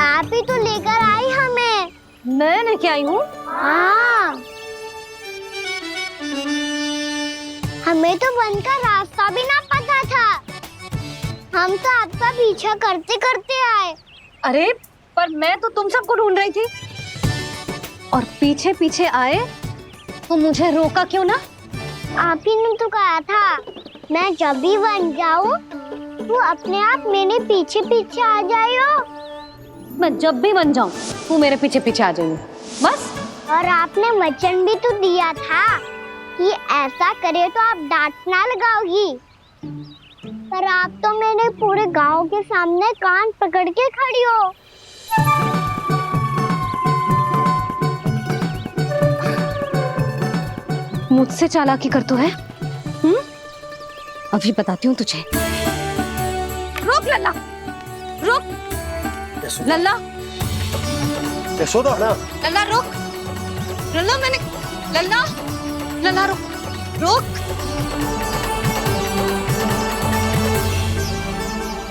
आप ही तो लेकर आई हमें। मैं लेके आई हूँ? हाँ, हमें तो वन का रास्ता भी ना पता था। हम तो आपका पीछा करते करते आए। अरे पर मैं तो तुम सबको ढूंढ रही थी और पीछे पीछे आए तो मुझे रोका क्यों ना? आप ही ने तो कहा था मैं जब भी बन जाऊं तू अपने आप मेरे पीछे पीछे आ जाइयो। मैं जब भी बन जाऊं तू मेरे पीछे पीछे आ जाइयो बस। और आपने वचन भी तो दिया था कि ऐसा करे तो आप डांट ना लगाओगी। पर आप तो मेरे पूरे गांव के सामने कान पकड़ के खड़ी हो। मुझसे चालाकी कर तो है? अभी बताती हूँ तुझे। रुक लल्ला, रुक लल्ला, यशोदा ना। लल्ला रुक, लल्ला मैंने, लल्ला, लल्ला रुक, रुक।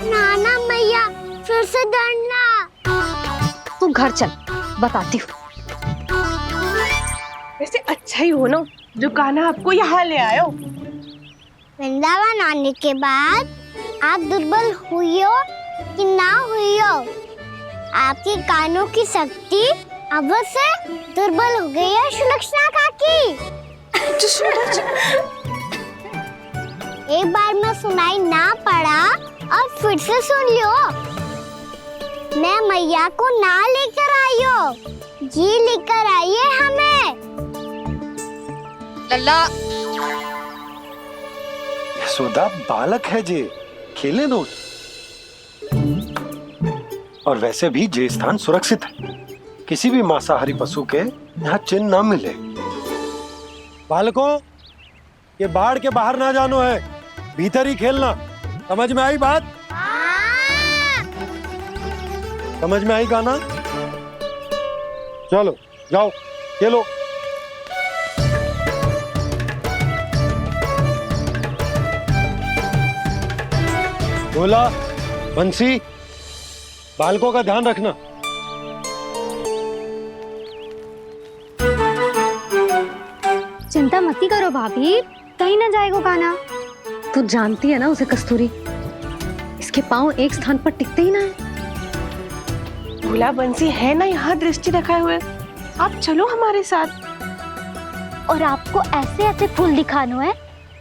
नाना मैया फिर से डरना। तू घर चल, बताती हूँ। वैसे अच्छा ही हो ना जो कान्हा आपको यहाँ ले आयो। वृंदावन आने के बाद आप दुर्बल हुई हो कि ना हुई हो, आपके कानों की शक्ति अब से दुर्बल हो गई है सुलक्षणा काकी। एक बार में सुनाई ना पड़ा और फिर से सुन लियो। मैं मैया को ना लेकर आई हो, जी लेकर आई है हमें। लल्ला, यशोदा बालक है जे, खेले दो। और वैसे भी जे स्थान सुरक्षित है, किसी भी मांसाहारी पशु के यहाँ चिन्ह ना मिले। बालकों, ये बाढ़ के बाहर ना जानो है, भीतर ही खेलना। समझ में आई बात? समझ में आई गाना? चलो जाओ खेलो। बोला बंसी, बालकों का ध्यान रखना। चिंता मत करो भाभी, कहीं ना जाएगा कान्हा। तू जानती है ना उसे कस्तूरी, इसके पांव एक स्थान पर टिकते ही ना है। भोला बंसी है ना यहाँ दृष्टि रखाए हुए, आप चलो हमारे साथ। और आपको ऐसे ऐसे फूल दिखानो है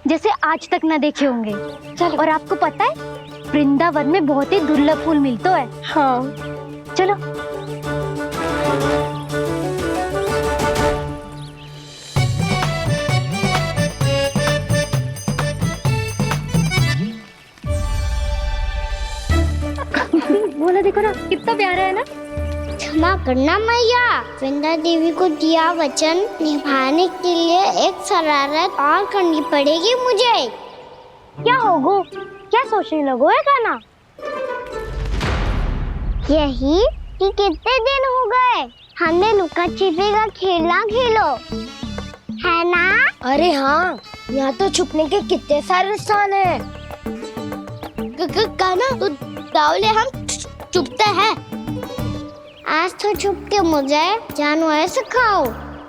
जैसे आज तक ना देखे होंगे। चलो। और आपको पता है वृंदावन में बहुत ही दुर्लभ फूल मिलते हैं। हाँ चलो। बोला देखो ना कितना प्यारा है ना। क्षमा करना मैया, वृंदा देवी को दिया वचन निभाने के लिए एक शरारत और करनी पड़ेगी मुझे। क्या होगो? क्या सोचने लगो है कान्हा? यही कि कितने दिन हो गए हमने लुका छिपी का खेलना खेलो, है ना? अरे हाँ, यहाँ तो छुपने के कितने सारे स्थान है। कान्हा तो दावले हम छुपते हैं। आज तो छुप के मुझे जानवर सिखाओ,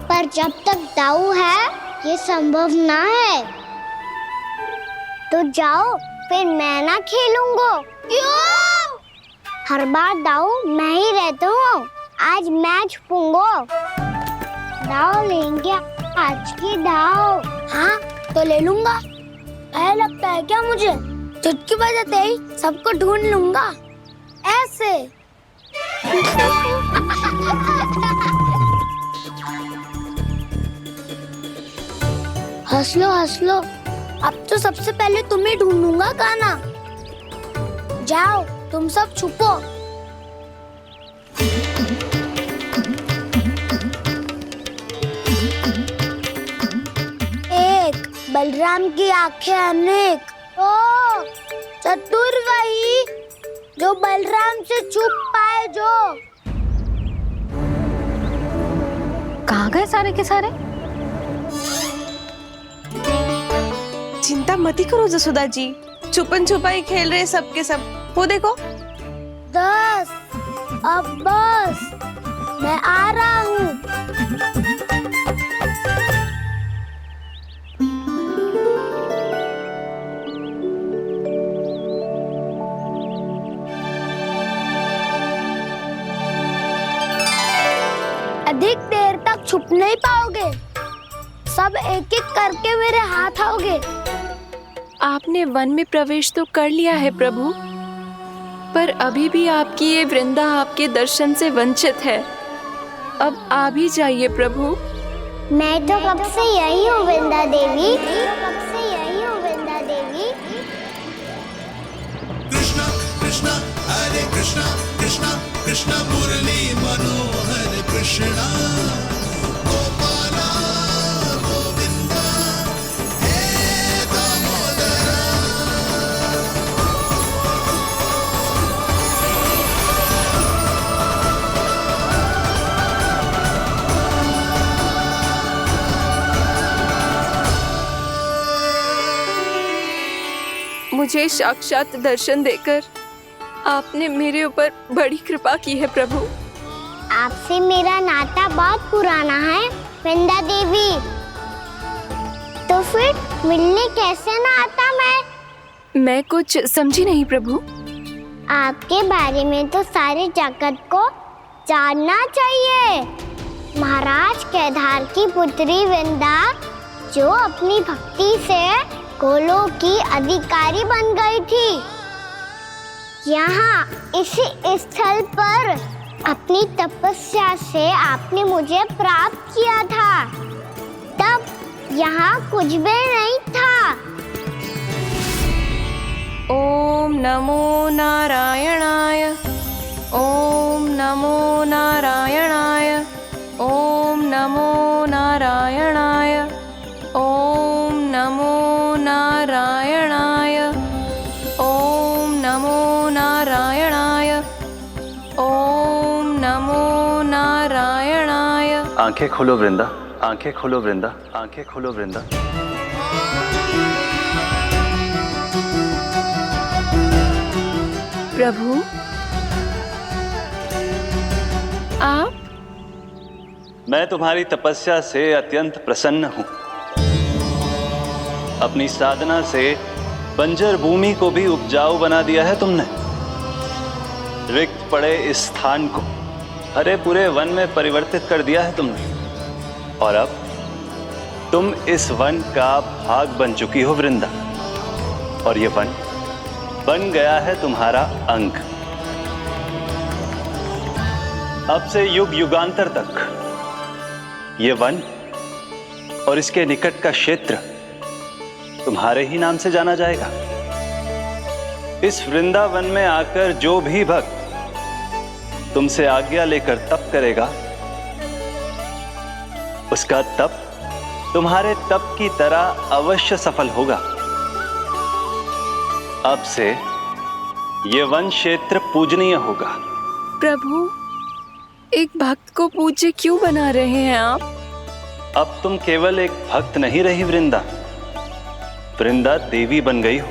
पर जब तक दाऊ है ये संभव ना है। तो जाओ, फिर मैं ना खेलूंगा। क्यों? हर बार दाऊ मैं ही रहता हूँ, आज मैं छुपूंगा। दाऊ लेंगे आज की दाऊ। हाँ तो ले लूंगा। ऐसा लगता है क्या मुझे? चुटकी बजाते ही सबको ढूंढ लूंगा ऐसे। हंस लो, अब तो सबसे पहले तुम्हें ढूंढूंगा कान्हा। जाओ तुम सब छुपो। एक बलराम की आंखें अनेक। ओ चतुर वही जो बलराम से छुप पाए। जो कहाँ गए सारे के सारे? चिंता मत करो जसोदा जी, छुपन छुपाई खेल रहे सबके सब। वो देखो 10 अब बस, मैं आ रहा हूँ। अधिक देर तक छुप नहीं पाओगे, सब एक एक करके मेरे हाथ आओगे। आपने वन में प्रवेश तो कर लिया है प्रभु, पर अभी भी आपकी ये वृंदा आपके दर्शन से वंचित है। अब आ भी जाइए प्रभु। मैं तो कब से यही हूँ वृंदा देवी, कब से यही हूँ वृंदा देवी। कृष्णा कृष्णा हरे कृष्णा कृष्णा कृष्णा मुरली मनोहर कृष्णा गोपाला गोविंदा हे दामोदरा। मुझे साक्षात दर्शन देकर आपने मेरे ऊपर बड़ी कृपा की है प्रभु। आपसे मेरा नाता बहुत पुराना है वृंदा देवी, तो फिर मिलने कैसे ना आता मैं कुछ समझी नहीं प्रभु। आपके बारे में तो सारे जगत को जानना चाहिए। महाराज केदार की पुत्री वृंदा, जो अपनी भक्ति से गोलोक की अधिकारी बन गई थी, यहाँ इसी स्थल पर अपनी तपस्या से आपने मुझे प्राप्त किया था। तब यहाँ कुछ भी नहीं था। ओम नमो नारायणाय, ओम नमो नारायणाय, ओम नमो नारायणाय, ओम नमो नारायणाय, ओम नमो नारायणाय, ओम नमो नारायणाय। आंखें खोलो वृंदा, आंखें खोलो वृंदा, आंखें खोलो वृंदा। प्रभु आप? मैं तुम्हारी तपस्या से अत्यंत प्रसन्न हूं। अपनी साधना से बंजर भूमि को भी उपजाऊ बना दिया है तुमने। रिक्त पड़े इस स्थान को हरे पूरे वन में परिवर्तित कर दिया है तुमने, और अब तुम इस वन का भाग बन चुकी हो वृंदा, और ये वन बन गया है तुम्हारा अंग। अब से युग युगांतर तक ये वन और इसके निकट का क्षेत्र तुम्हारे ही नाम से जाना जाएगा। इस वृंदावन में आकर जो भी भक्त तुमसे आज्ञा लेकर तप करेगा, उसका तप तुम्हारे तप की तरह अवश्य सफल होगा। अब से ये वन क्षेत्र पूजनीय होगा। प्रभु, एक भक्त को पूज्य क्यों बना रहे हैं आप? अब तुम केवल एक भक्त नहीं रही वृंदा, वृंदा देवी बन गई हो।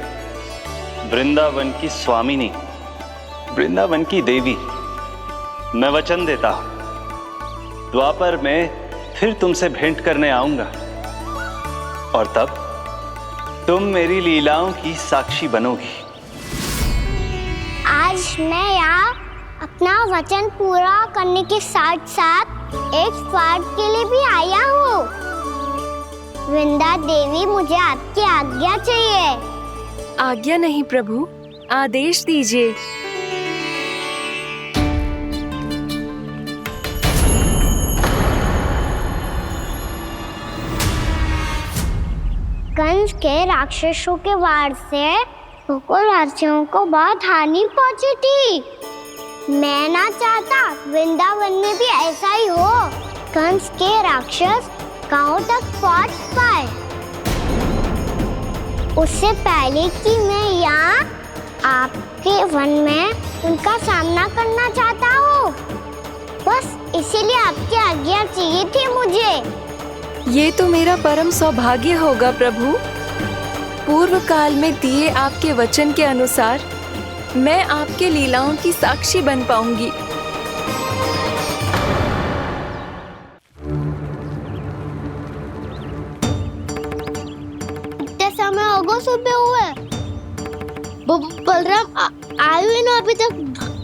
वृंदावन की स्वामिनी, वृंदावन की देवी। मैं वचन देता हूं, द्वापर में फिर तुमसे भेंट करने आऊंगा, और तब तुम मेरी लीलाओं की साक्षी बनोगी। आज मैं यहाँ अपना वचन पूरा करने के साथ साथ एक स्वार्थ के लिए भी आया हूँ। वृंदा देवी, मुझे आपकी आज्ञा चाहिए। आज्ञा नहीं प्रभु, आदेश दीजिए। कंस के राक्षसों के वार से गोकुलवासियों को बहुत हानि पहुंची थी। मैं ना चाहता वृंदावन में भी ऐसा ही हो। कंस के राक्षस गांव तक पहुंच पाए, उससे पहले कि मैं यहाँ आपके वन में उनका सामना करना चाहता हूँ। बस इसीलिए आपकी आज्ञा चाहिए थी मुझे। ये तो मेरा परम सौभाग्य होगा प्रभु। पूर्व काल में दिए आपके वचन के अनुसार मैं आपके लीलाओं की साक्षी बन पाऊंगी। इतने समय हो गए सुबह हुए। बलराम आयु ही ना अभी तक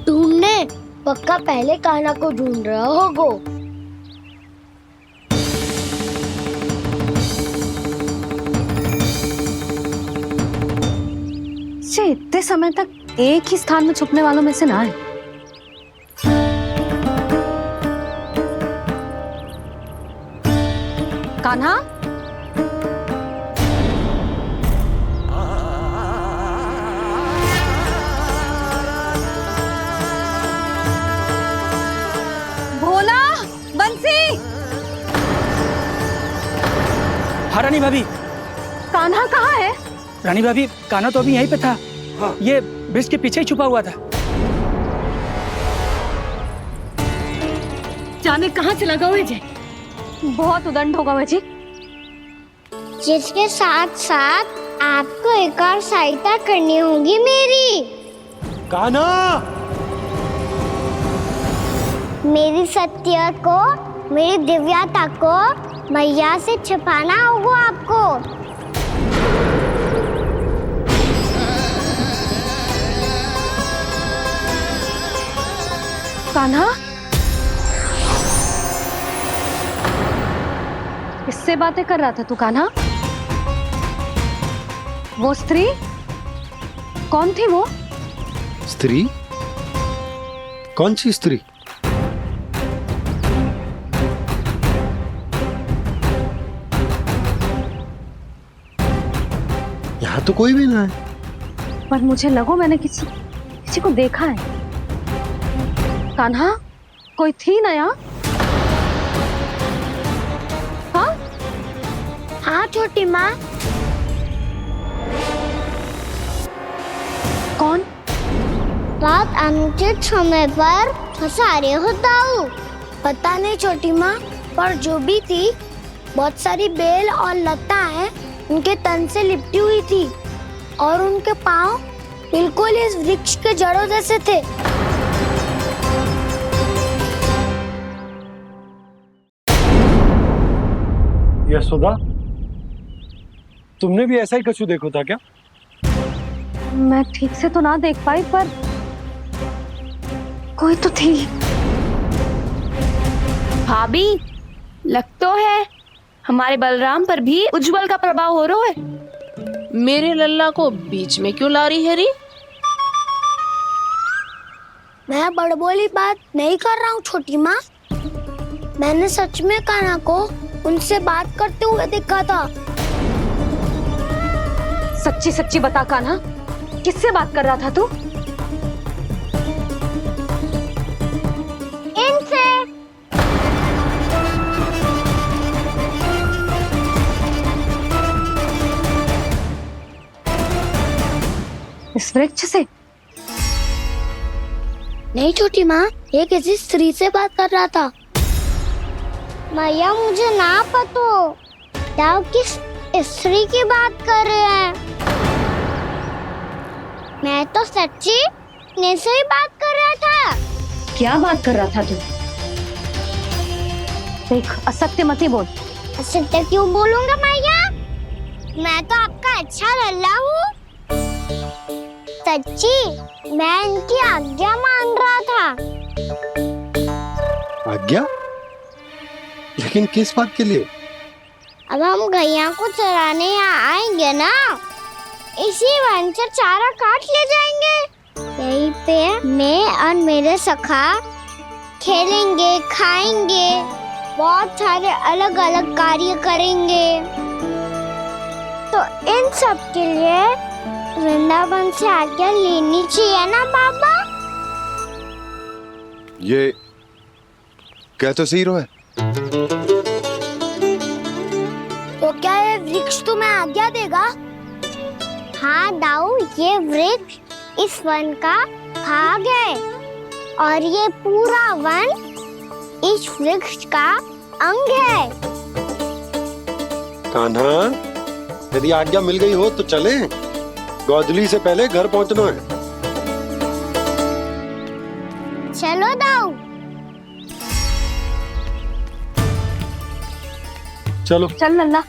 ढूंढने। पक्का पहले कान्हा को ढूंढ रहा होगो। से इतने समय तक एक ही स्थान में छुपने वालों में से ना है। कान्हा, भोला, बंसी, हाँ रानी भाभी। कान्हा कहाँ है? रानी भाभी, कान्हा तो अभी यहीं पे था। हाँ। ये ब्रिज के पीछे ही छुपा हुआ था। जाने कहाँ चला गया हुए जी? बहुत उदंड होगा वह जी। जिसके साथ साथ आपको एक और सहायता करनी होगी मेरी। कान्हा, मेरी सत्य को, मेरी दिव्यता को मैया से छिपाना होगा आपको। कान्हा, किससे बातें कर रहा था तू कान्हा? वो स्त्री कौन थी? वो स्त्री? कौन सी स्त्री? यहाँ तो कोई भी ना है। पर मुझे लगो मैंने किसी को देखा है। कान्हा, कोई थी ना यहाँ? हाँ? हाँ छोटी माँ। कौन? रात अनुचित समय पर फंसा रहे हो दाऊ। पता नहीं छोटी माँ, पर जो भी थी बहुत सारी बेल और लता है उनके तन से लिपटी हुई थी और उनके पाँव बिल्कुल इस वृक्ष के जड़ों जैसे थे। यशोदा, तुमने भी ऐसा ही कछु देखो था क्या? मैं ठीक से तो ना देख पाई, पर कोई तो थी। भाभी, लग तो है हमारे बलराम पर भी उज्जवल का प्रभाव हो रहा है। मेरे लल्ला को बीच में क्यों ला रही है री? मैं बड़बोली बात नहीं कर रहा हूँ छोटी माँ। मैंने सच में कान्हा को उनसे बात करते हुए देखा था। सच्ची सच्ची बता कान्हा, किससे बात कर रहा था तू? इनसे। इस वृक्ष से? नहीं छोटी माँ, ये किसी स्त्री से बात कर रहा था। मैया मुझे ना पतो दाऊ किस स्त्री की बात कर रहे हैं। मैं तो सच्ची ने से ही बात कर रहा था। क्या बात कर रहा था तू? देख, असत्य मत ही बोल। असत्य क्यों बोलूंगा मैया? मैं तो आपका अच्छा लल्ला हूँ। सच्ची मैं इनकी आज्ञा मान रहा था। आज्ञा? लेकिन किस बात के लिए? अब हम गैया को चराने यहाँ आएंगे ना, इसी वन से चारा काट ले जाएंगे। यहीं पे मैं और मेरे सखा खेलेंगे, खाएंगे, बहुत सारे अलग अलग कार्य करेंगे। तो इन सब के लिए वृंदावन से आज्ञा लेनी चाहिए ना बाबा? ये कह तो सही रहा है। तो क्या ये वृक्ष तुम्हें आज्ञा देगा? हाँ दाऊ, ये वृक्ष इस वन का भाग है और ये पूरा वन इस वृक्ष का अंग है। कान्हा, यदि आज्ञा मिल गई हो तो चले। गोधली से पहले घर पहुंचना है। चलो दाऊ, चलो। चल लल्ला।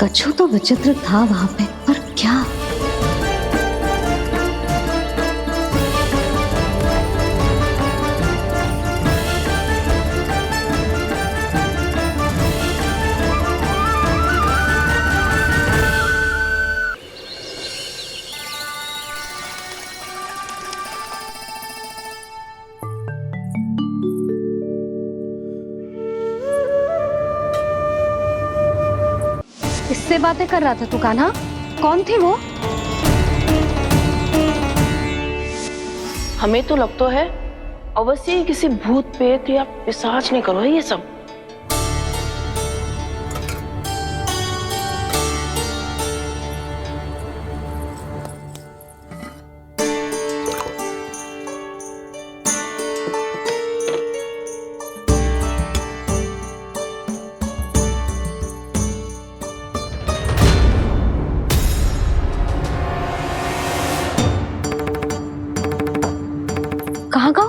कछु तो विचित्र था वहां पे, पर क्या? किससे बातें कर रहा था तू कान्हा? कौन थी वो? हमें तो लगता है अवश्य ही किसी भूत प्रेत या पिशाच ने करो है ये सब। कहाँ गाँव?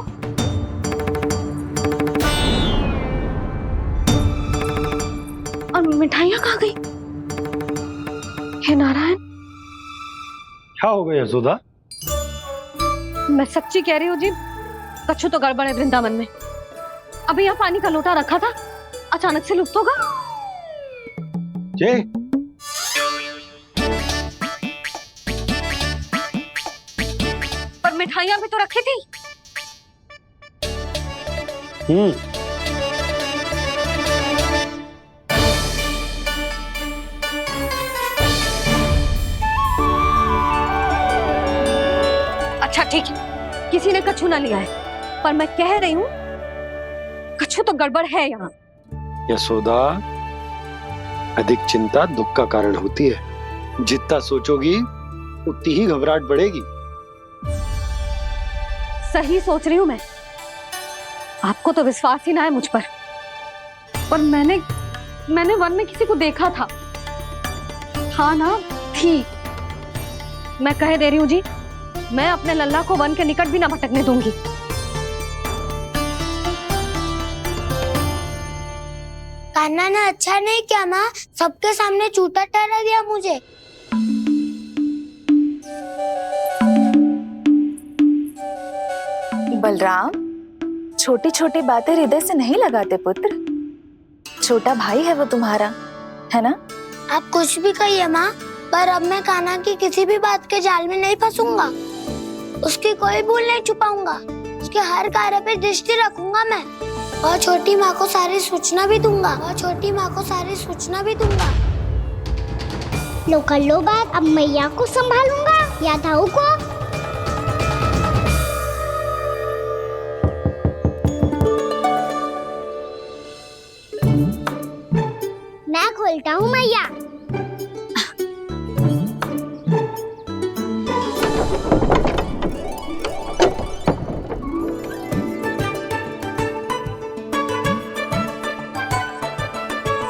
और मिठाइयाँ कहाँ गई? हे नारायण, क्या हो गया यशोदा? मैं सच्ची कह रही हूँ जी, कछु तो गड़बड़ है वृंदावन में। अभी यहाँ पानी का लोटा रखा था, अचानक से लुप्त होगा। जय, पर मिठाइयाँ भी तो रखी थी। अच्छा ठीक है, किसी ने कछु ना लिया है, पर मैं कह रही हूँ कछु तो गड़बड़ है यहाँ। यशोदा, अधिक चिंता दुख का कारण होती है। जितना सोचोगी उतनी ही घबराहट बढ़ेगी। सही सोच रही हूँ मैं। आपको तो विश्वास ही ना है मुझ पर मैंने वन में किसी को देखा था। हाँ ना, थी। मैं कह दे रही हूँ जी, मैं अपने लल्ला को वन के निकट भी ना भटकने दूंगी। कान्हा ने अच्छा नहीं किया माँ, सबके सामने झूठा ठहरा दिया मुझे। बलराम, छोटी छोटी बातें हृदय से नहीं लगाते पुत्र। छोटा भाई है वो तुम्हारा, है ना? आप कुछ भी कहिए माँ, पर अब मैं कान्हा की किसी भी बात के जाल में नहीं फंसूंगा। उसकी कोई भूल नहीं छुपाऊंगा। उसके हर कार्य पे दृष्टि रखूंगा मैं, और छोटी माँ को सारी सूचना भी दूंगा। लो कर लो बात, अब मैया को संभालूंगा या दाऊ को। मैं खोलता हूँ मैया।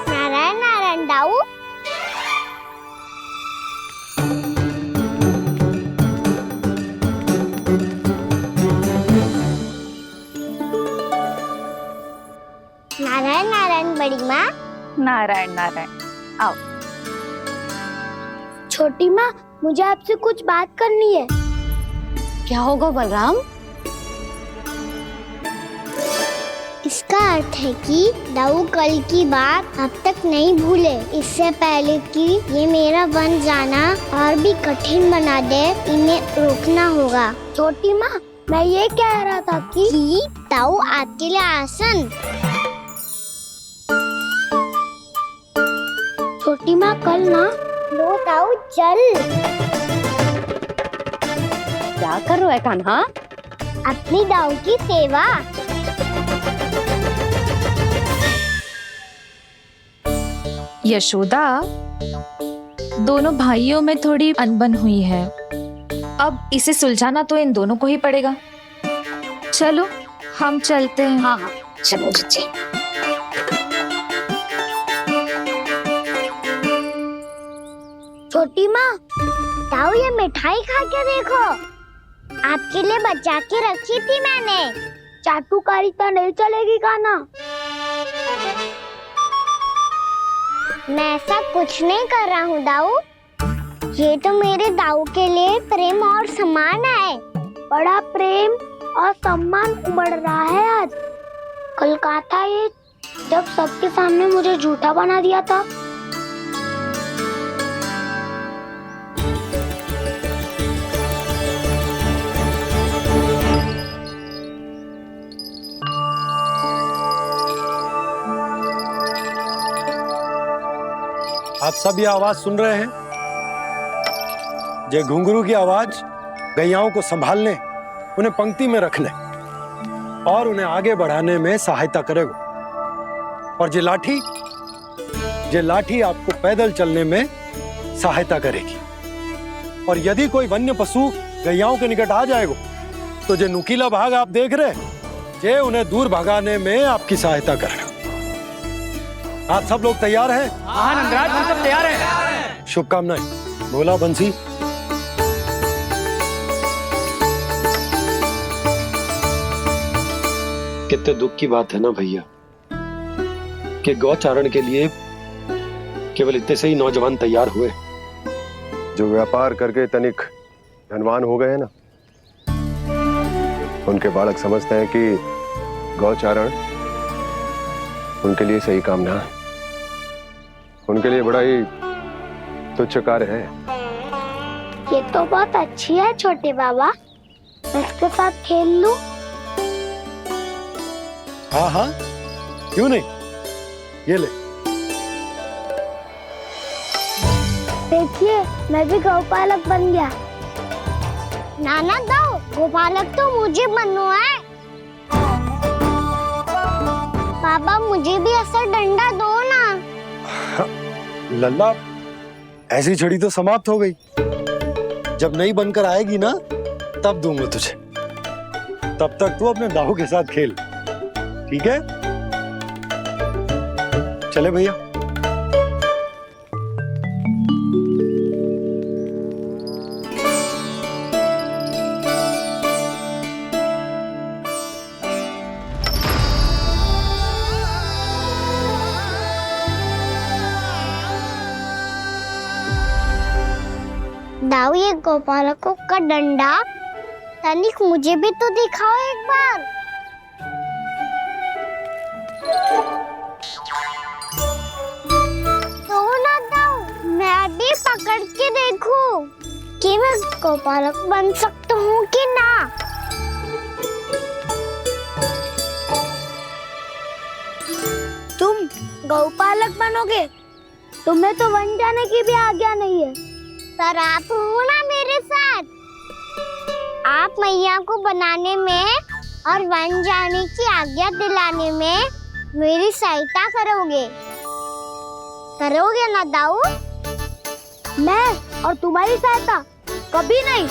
नारायण नारायण दाऊ। नारायण नारायण बड़ी माँ। नारायण नारायण, आओ। छोटी माँ, मुझे आपसे कुछ बात करनी है। क्या होगा बलराम? इसका अर्थ है कि दाऊ कल की बात अब तक नहीं भूले। इससे पहले कि ये मेरा वन जाना और भी कठिन बना दे, इन्हें रोकना होगा। छोटी माँ, मैं ये कह रहा था कि दाऊ आपके लिए आसन। छोटी माँ, कल ना लो दाऊ चल। क्या कर रहा है कान्हा? अपनी दाऊ की सेवा। यशोदा, दोनों भाइयों में थोड़ी अनबन हुई है। अब इसे सुलझाना तो इन दोनों को ही पड़ेगा। चलो हम चलते हैं। हाँ हाँ, चलो जी। छोटी माँ, दाऊ ये मिठाई खा के देखो, आपके लिए बचा के रखी थी मैंने। चाटुकारिता नहीं चलेगी गाना। मैं ऐसा कुछ नहीं कर रहा हूँ दाऊ, ये तो मेरे दाऊ के लिए प्रेम और सम्मान है। बड़ा प्रेम और सम्मान उमड़ रहा है आज। कल कहा था ये जब सबके सामने मुझे झूठा बना दिया था। आप सब ये आवाज सुन रहे हैं? ये घुंघरू की आवाज गैयाओं को संभालने, उन्हें पंक्ति में रखने और उन्हें आगे बढ़ाने में सहायता करेगा। और ये लाठी आपको पैदल चलने में सहायता करेगी। और यदि कोई वन्य पशु गैयाओं के निकट आ जाएगा तो जो नुकीला भाग आप देख रहे हैं, ये उन्हें दूर भगाने में आपकी सहायता करेगा। आप सब लोग तैयार हैं? हाँ नंदराज, हम सब तैयार हैं। शुभकामनाएं। बोला बंसी। कितने दुख की बात है ना भैया कि गौचारण के लिए केवल इतने से ही नौजवान तैयार हुए। जो व्यापार करके तनिक धनवान हो गए ना, उनके बालक समझते हैं कि गौचारण उनके लिए सही काम ना है, उनके लिए बड़ा ही तुच्छ कार्य है। ये तो बहुत अच्छी है छोटे बाबा, मैं इसके साथ खेल लूं? हाँ हाँ, क्यों नहीं, ये ले। देखिए मैं भी गौपालक बन गया। नाना दो, गौपालक तो मुझे बनना है। पापा मुझे भी ऐसा डंडा दो ना। लल्ला, ऐसी छड़ी तो समाप्त हो गई। जब नई बनकर आएगी ना तब दूंगा तुझे। तब तक तू अपने दाऊ के साथ खेल, ठीक है? चले भैया। दाऊ ये गोपालकों का डंडा तनिक मुझे भी तो दिखाओ एक बार। तो ना दाऊ, मैं भी पकड़ के देखूं कि मैं गोपालक बन सकता हूँ कि ना। तुम गौपालक बनोगे? तुम्हें तो वन जाने की भी आज्ञा नहीं है। पर आप हो ना मेरे साथ, आप मैया को बनाने में और वन जाने की आज्ञा दिलाने में मेरी सहायता करोगे ना दाऊ? मैं और तुम्हारी सहायता कभी नहीं।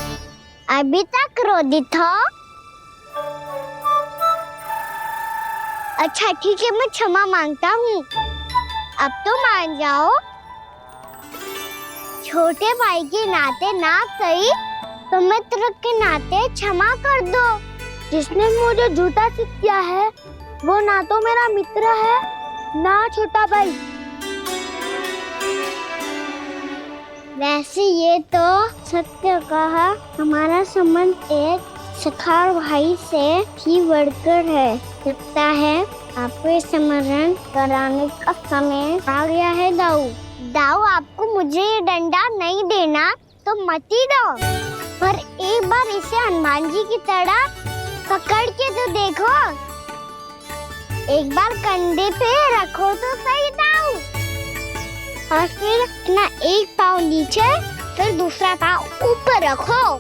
अभी तक क्रोधित हो? अच्छा ठीक है, मैं क्षमा मांगता हूँ। अब तो मान जाओ। छोटे भाई के नाते ना सही तो मित्र के नाते क्षमा कर दो। जिसने मुझे झूठा सिद्ध किया है वो ना तो मेरा मित्र है ना छोटा भाई। वैसे ये तो सत्य कहा, हमारा संबंध एक सखा भाई से भी बढ़कर है। लगता है आपको स्मरण कराने का समय आ गया है दाऊ। दाऊ आपको मुझे ये डंडा नहीं देना तो मत ही दो, पर एक बार इसे हनुमान जी की तरह पकड़ के तो देखो। एक बार कंधे पे रखो तो सही दाऊ, और फिर अपना एक पाँव नीचे फिर दूसरा पाँव ऊपर रखो।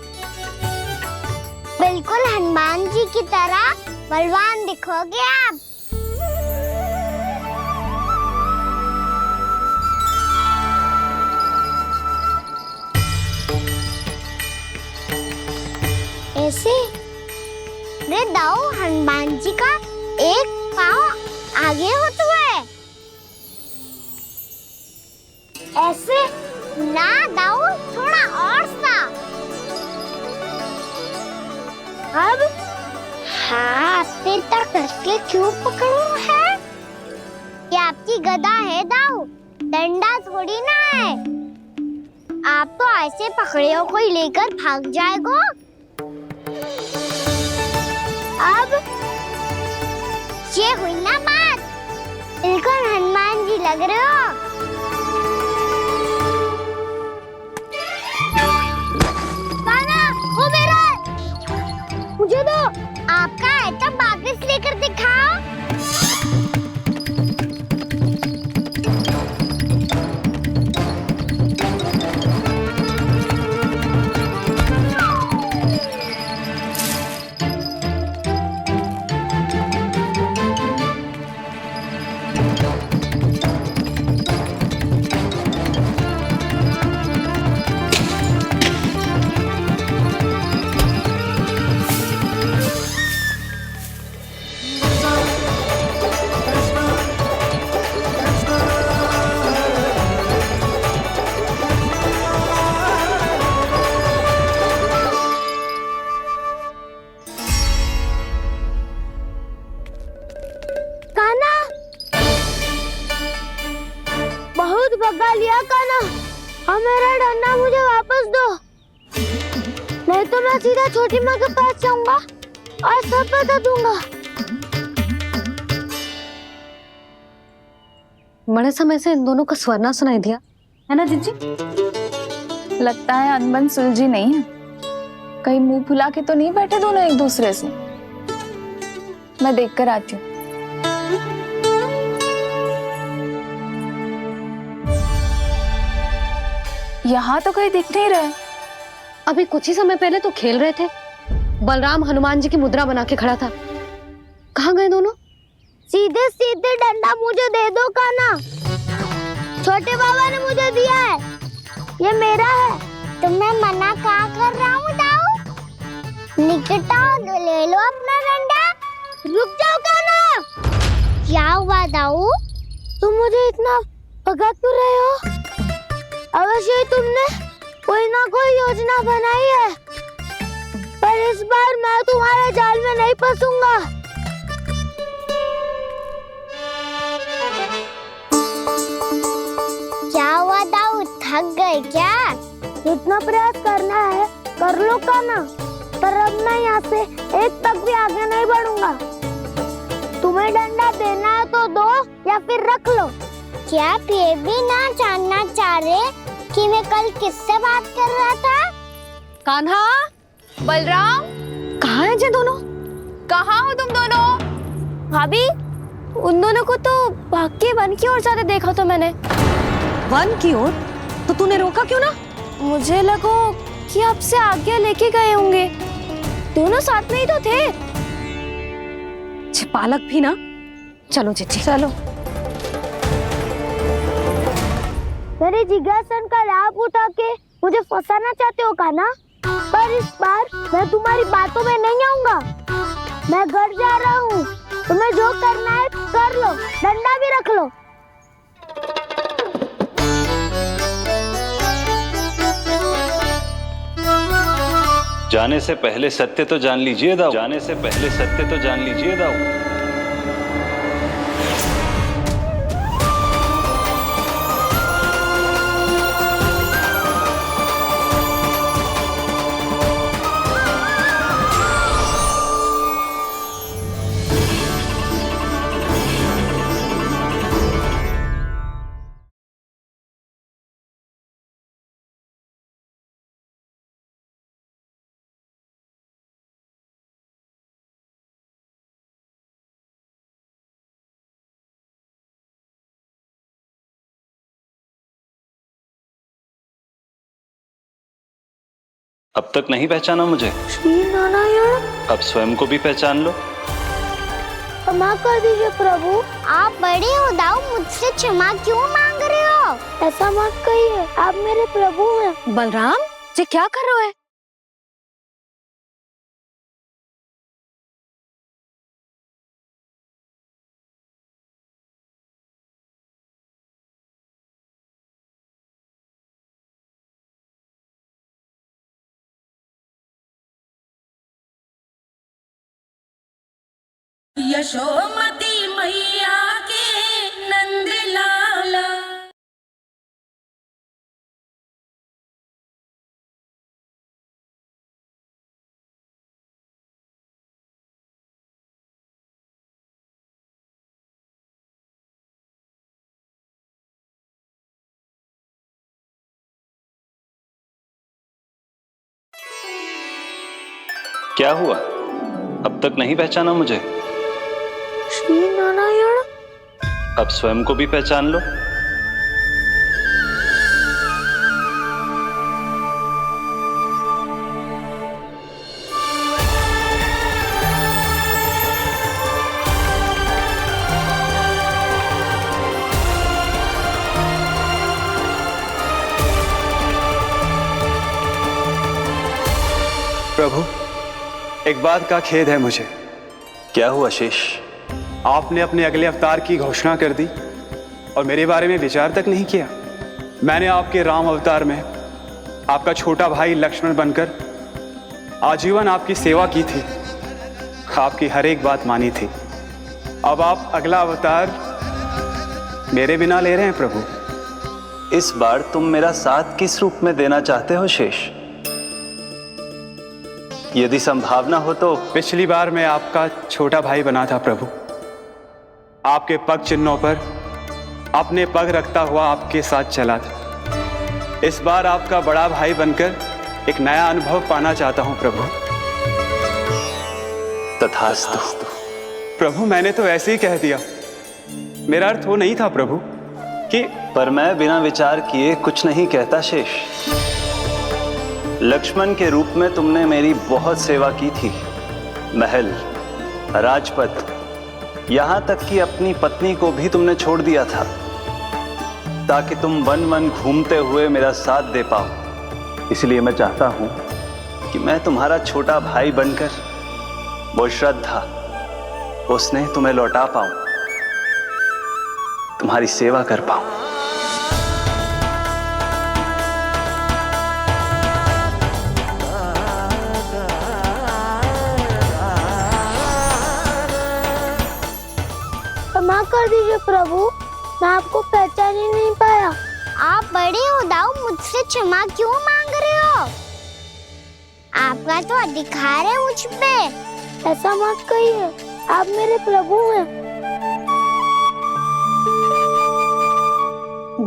बिल्कुल हनुमान जी की तरह बलवान दिखोगे आप। ऐसे रे दाऊ, हनुमान जी का एक पाँव आगे होता है। ऐसे ना दाऊ, थोड़ा और सा। अब हाथ इतना कसके क्यों पकड़ू है? ये आपकी गदा है दाऊ, डंडा थोड़ी ना है। आप तो ऐसे पकड़े हो कोई लेकर भाग जाएगा। अब ये हुई ना बात, बिल्कुल हनुमान जी लग रहे हो। कान्हा, वो मेरा है। मुझे दो। आपका है तो वापस लेकर दिखाओ। बहुत भगा लिया कान्हा, अब मेरा डंडा मुझे वापस दो, नहीं तो मैं सीधा छोटी माँ के पास जाऊंगा और सब बता दूंगा। बड़े समय से इन दोनों का स्वर ना सुनाई दिया, है ना जीजी? लगता है अनबन सुलझी नहीं है। कहीं मुंह फुला के तो नहीं बैठे दोनों एक दूसरे से। मैं देख कर आती हूँ। यहाँ तो कहीं दिख नहीं रहे। अभी कुछ ही समय पहले तो खेल रहे थे। बलराम हनुमान जी की मुद्रा बना के खड़ा था। कहाँ गए दोनों? सीधे सीधे डंडा मुझे दे दो कान्हा, छोटे बाबा ने मुझे दिया है, ये मेरा है। तो मैं मना क्या कर रहा हूँ दाऊ? निकट आओ, ले लो अपना डंडा। रुक जाओ कान्हा। क्या हुआ दाऊ? तुम मुझे इतना भगा क्यों रहे हो? अवश्य ही तुमने कोई ना कोई योजना बनाई है, पर इस बार मैं तुम्हारे जाल में नहीं फंसूंगा। क्या हुआ दाऊ, थक गए क्या? जितना प्रयास करना है कर लो कान्हा, पर अब मैं यहाँ से एक तक भी आगे नहीं बढ़ूंगा। तुम्हें डंडा देना है तो दो या फिर रख लो। क्या आप ये भी ना जानना चाह रहे कि मैं कल किससे बात कर रहा था? कान्हा, बलराम, कहाँ है ये दोनों? कहाँ हो तुम दोनों? भाभी, उन दोनों को तो भाग के वन की ओर जाते देखा तो मैंने। वन की ओर? तो तूने रोका क्यों ना? मुझे लगो कि आपसे आगे लेके गए होंगे, दोनों साथ में ही तो थे। पालक भी ना। चलो जीजी, चलो। मेरे जिज्ञासन का लाभ उठा के मुझे फंसाना चाहते हो कान्हा, पर इस बार मैं तुम्हारी बातों में नहीं आऊंगा। मैं घर जा रहा हूँ, तुम्हें जो करना है कर लो, डंडा भी रख लो। जाने से पहले सत्य तो जान लीजिए दाऊ। जाने से पहले सत्य तो जान लीजिए दाऊ। अब तक नहीं पहचाना मुझे? श्री नारायण। अब स्वयं को भी पहचान लो। क्षमा कर दीजिए प्रभु। आप बड़े हो दाऊ, मुझसे क्षमा क्यों मांग रहे हो? ऐसा मत कहिए, आप मेरे प्रभु हैं। बलराम, ये क्या कर रहे हो? यशोमती मैया के नंद लाला। क्या हुआ? अब तक नहीं पहचाना मुझे? श्री नारायण। अब स्वयं को भी पहचान लो। प्रभु, एक बात का खेद है मुझे। क्या हुआ शेष? आपने अपने अगले अवतार की घोषणा कर दी और मेरे बारे में विचार तक नहीं किया। मैंने आपके राम अवतार में आपका छोटा भाई लक्ष्मण बनकर आजीवन आपकी सेवा की थी, आपकी हर एक बात मानी थी। अब आप अगला अवतार मेरे बिना ले रहे हैं प्रभु। इस बार तुम मेरा साथ किस रूप में देना चाहते हो शेष? यदि संभावना हो तो। पिछली बार मैं आपका छोटा भाई बना था प्रभु, आपके पग चिन्हों पर अपने पग रखता हुआ आपके साथ चला था। इस बार आपका बड़ा भाई बनकर एक नया अनुभव पाना चाहता हूं प्रभु। तथास्तु। प्रभु, मैंने तो ऐसे ही कह दिया, मेरा अर्थ वो नहीं था प्रभु कि। पर मैं बिना विचार किए कुछ नहीं कहता शेष। लक्ष्मण के रूप में तुमने मेरी बहुत सेवा की थी। महल, राजपथ, यहां तक कि अपनी पत्नी को भी तुमने छोड़ दिया था ताकि तुम वन वन घूमते हुए मेरा साथ दे पाओ। इसलिए मैं चाहता हूं कि मैं तुम्हारा छोटा भाई बनकर वो श्रद्धा, वो स्नेह तुम्हें लौटा पाऊं, तुम्हारी सेवा कर पाऊं। क्षमा कर दीजिए प्रभु, मैं आपको पहचान ही नहीं पाया। आप बड़े हो दाऊ, मुझसे क्षमा क्यों मांग रहे हो? आपका तो अधिकार है मुझ पे। ऐसा मत कहिए, आप मेरे प्रभु हैं।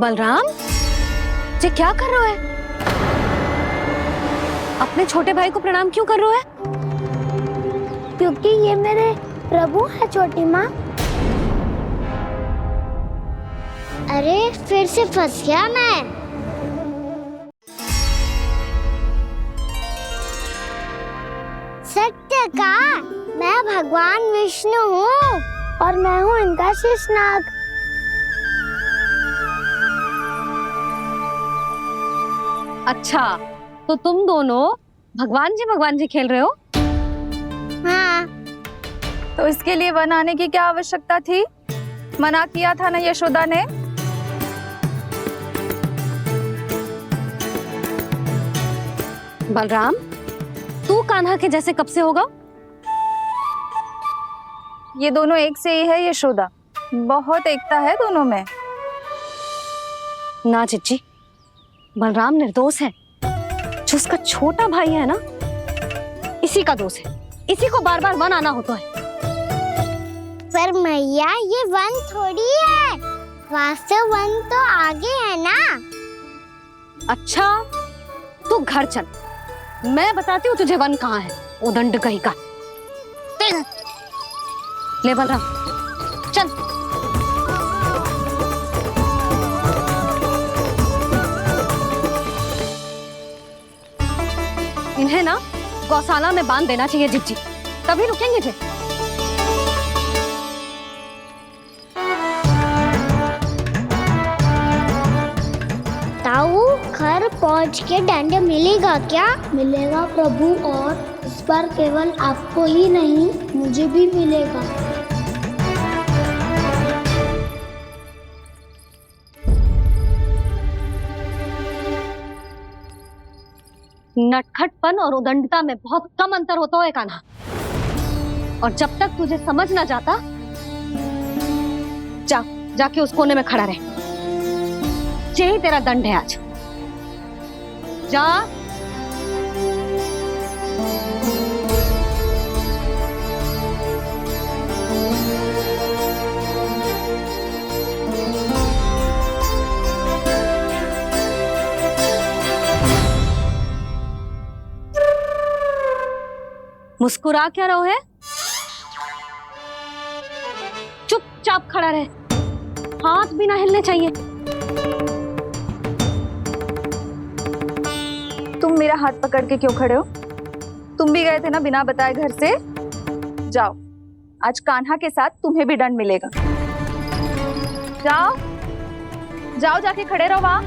बलराम, ये क्या कर रहा है? अपने छोटे भाई को प्रणाम क्यों कर रहा है? क्योंकि ये मेरे प्रभु है छोटी माँ। अरे फिर से फंस गया मैं। सत्य का, मैं भगवान विष्णु हूँ और मैं हूँ इनका शेषनाग। अच्छा, तो तुम दोनों भगवान जी खेल रहे हो? हाँ। तो इसके लिए वन आने की क्या आवश्यकता थी? मना किया था ना यशोदा ने। बलराम, तू कान्हा के जैसे कब से होगा? ये दोनों एक से ही है यशोदा, बहुत एकता है दोनों में। ना चिच्ची, बलराम निर्दोष है। जो उसका छोटा भाई है ना, इसी का दोष है। इसी को बार बार वन आना होता है। पर मैया, ये वन थोड़ी है, वास्तव वन तो आगे है ना। अच्छा, तू घर चल, मैं बताती हूँ तुझे वन कहाँ है। उदंड कहीं का। ले बलराम, चल। इन्हें ना गौशाला में बांध देना चाहिए जिज्जी, तभी रुकेंगे जे। ताऊ, घर पहुंच के दंड मिलेगा क्या? मिलेगा प्रभु, और इस बार केवल आपको ही नहीं, मुझे भी मिलेगा। नटखटपन और उदंडता में बहुत कम अंतर होता है कान्हा। और जब तक तुझे समझ ना जाता, जाके उस कोने में खड़ा रहे। यही तेरा दंड है आज। जा। मुस्कुरा क्या रहो है? चुपचाप खड़ा रहे, हाथ भी ना हिलने चाहिए। तुम मेरा हाथ पकड़ के क्यों खड़े हो? तुम भी गए थे ना बिना बताए घर से। जाओ, आज कान्हा के साथ तुम्हें भी दंड मिलेगा। जाओ जाओ, जाके खड़े रहो वहां।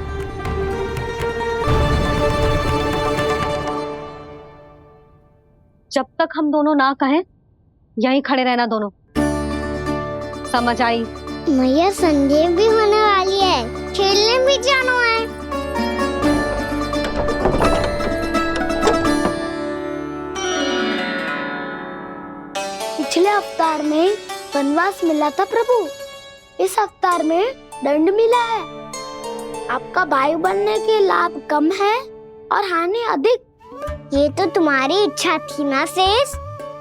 जब तक हम दोनों ना कहें, यहीं खड़े रहना दोनों। समझ आई? मैया संडे भी होने वाली है, खेलने भी जाना है। पिछले अवतार में वनवास मिला था प्रभु, इस अवतार में दंड मिला है। आपका भाई बनने के लाभ कम है और हानि अधिक। ये तो तुम्हारी इच्छा थी ना शेष।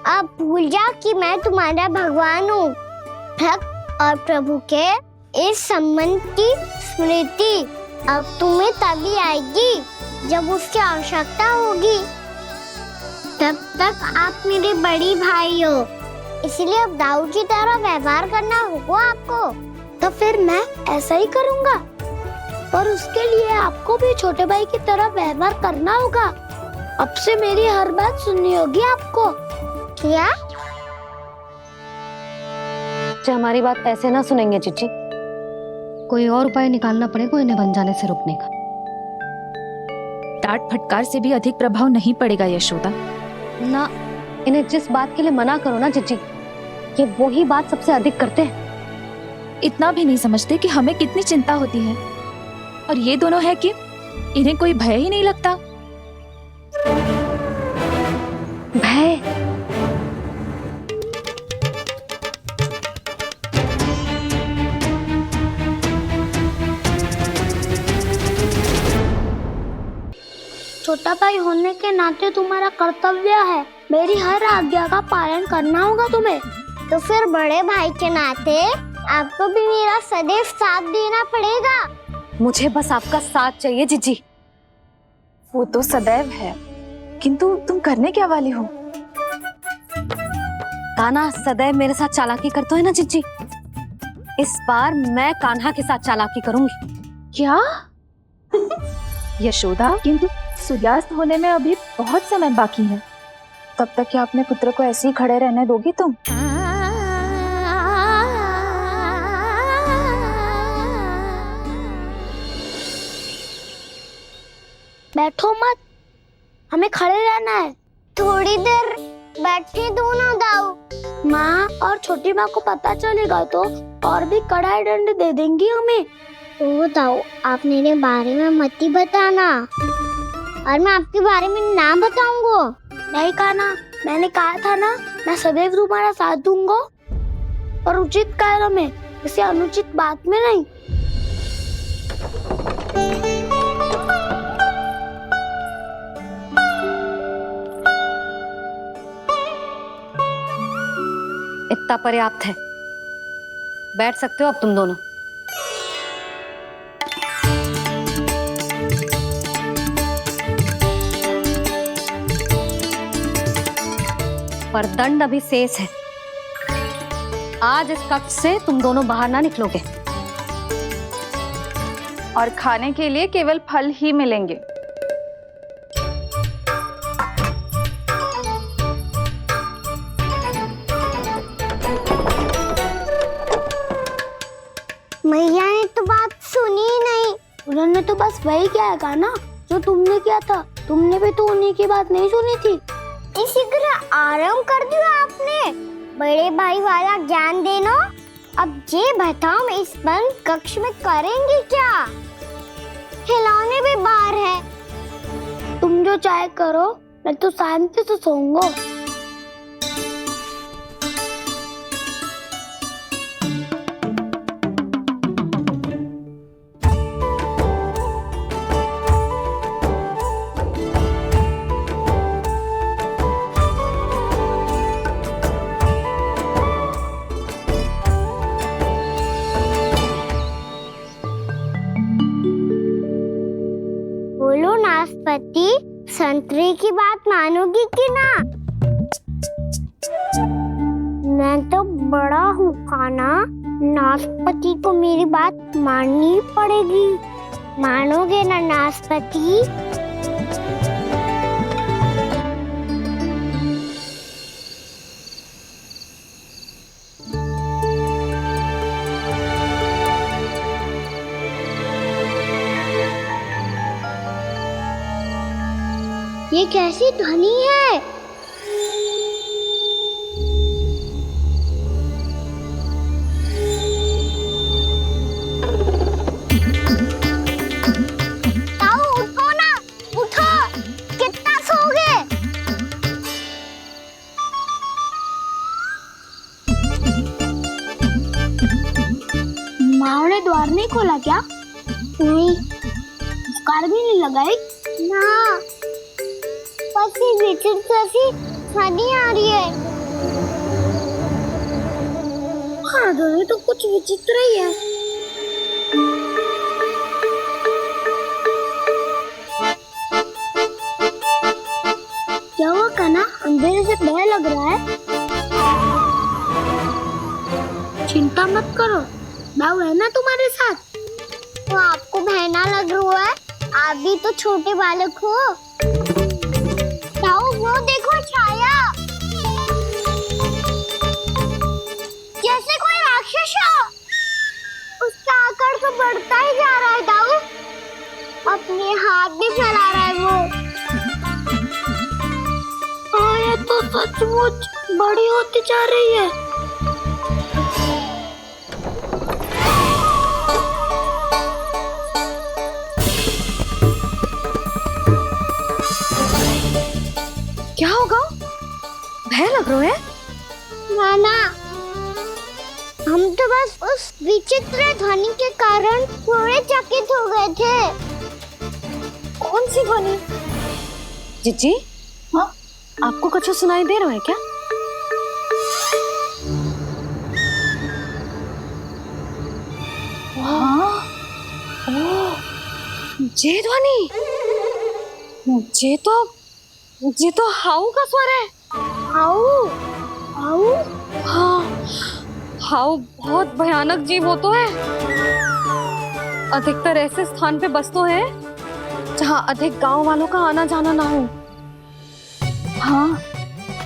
अब भूल जा कि मैं तुम्हारा भगवान हूँ। भक्त और प्रभु के इस संबंध की स्मृति अब तुम्हें तभी आएगी जब उसकी आवश्यकता होगी। तब तक आप मेरे बड़ी भाई हो, इसलिए अब दाऊ की तरह व्यवहार करना होगा आपको। तो फिर मैं ऐसा ही करूँगा, पर उसके लिए आपको भी छोटे भाई की तरह व्यवहार करना होगा। अब से मेरी हर बात सुननी होगी आपको। क्या? हमारी बात ऐसे ना सुनेंगे चिच्ची। कोई और उपाय निकालना पड़ेगा इन्हें बन जाने से रुकने का। डांट फटकार से भी अधिक प्रभाव नहीं पड़ेगा यशोदा। ना, इन्हें जिस बात के लिए मना करो ना चिच्ची, ये वही बात सबसे अधिक करते हैं। इतना भी नहीं समझते कि हमें कितनी चिंता होती है, और ये दोनों है कि इन्हें कोई भय ही नहीं लगता। भय? छोटा भाई होने के नाते तुम्हारा कर्तव्य है, मेरी हर आज्ञा का पालन करना होगा तुम्हें। तो फिर बड़े भाई के नाते आपको भी मेरा सदैव साथ देना पड़ेगा। मुझे बस आपका साथ चाहिए जीजी। वो तो सदैव है, किंतु तुम करने क्या वाली हो? कान्हा सदैव मेरे साथ चालाकी करता है ना जीजी। इस बार मैं कान्हा के साथ चालाकी करूंगी। क्या? यशोदा, किंतु सूर्यास्त होने में अभी बहुत समय बाकी है। तब तक क्या अपने पुत्र को ऐसे ही खड़े रहने दोगी तुम? बैठो मत, हमें खड़े रहना है। थोड़ी देर बैठे दो ना दाऊ। माँ और छोटी माँ को पता चलेगा तो और भी कड़ा दंड दे देंगी हमें। ओ दाऊ, आप मेरे बारे में मत ही बताना, और मैं आपके बारे में ना बताऊंगा। नहीं कहा ना, मैंने कहा था ना, मैं सदैव तुम्हारा साथ दूंगा, और उचित कार्य में, किसी अनुचित बात में नहीं। इतना पर्याप्त है, बैठ सकते हो अब तुम दोनों। पर दंड अभी शेष है। आज इस कक्ष से तुम दोनों बाहर ना निकलोगे, और खाने के लिए केवल फल ही मिलेंगे। मैया ने तो बात सुनी ही नहीं। उन्होंने तो बस वही किया ना जो तुमने किया था। तुमने भी तो उन्हीं की बात नहीं सुनी थी। इसी तरह आराम कर दिया आपने। बड़े भाई वाला ज्ञान देना। अब ये बताओ, इस बंद कक्ष में करेंगे क्या? खिलौने भी बाहर है। तुम जो चाहे करो, मैं तो शांति से सोऊंगा। नाशपाती संतरे की बात मानोगी कि ना? मैं तो बड़ा हूँ काना, नाशपाती को मेरी बात माननी पड़ेगी। मानोगे ना नाशपाती? ये कैसी ध्वनि है? ताऊ उठो ना, उठो, कितना सोओगे? माँ ने द्वार नहीं खोला क्या? नहीं। कार भी नहीं लगाई? ना। विचित्र सी ध्वनि आ रही है। हाँ, ध्वनि तो कुछ विचित्र ही है। क्या हुआ कान्हा? अंधेरे से भय लग रहा है। चिंता मत करो, दाऊ है ना तुम्हारे साथ। तो आपको भय ना लग रहा है? आप भी तो छोटे बालक हो। वो देखो छाया, जैसे कोई राक्षस हो। उसका आकार तो बढ़ता ही जा रहा है दाऊ, अपने हाथ भी फैला रहा है वो। हाँ, ये तो सचमुच बड़ी होती जा रही है। क्या होगा? भय लग रहा है? नाना, हम तो बस उस विचित्र ध्वनि के कारण थोड़े चकित हो गए थे। कौन सी ध्वनि? जीजी, हाँ, आपको कुछ सुनाई दे रहा है क्या? हाँ, ये ध्वनि, ये तो हाउ का स्वर है। हाउ? हाउ? हाँ, हाउ बहुत भयानक जीव हो तो है। अधिकतर ऐसे स्थान पे बस तो है जहाँ अधिक गांव वालों का आना जाना ना हो। हाँ,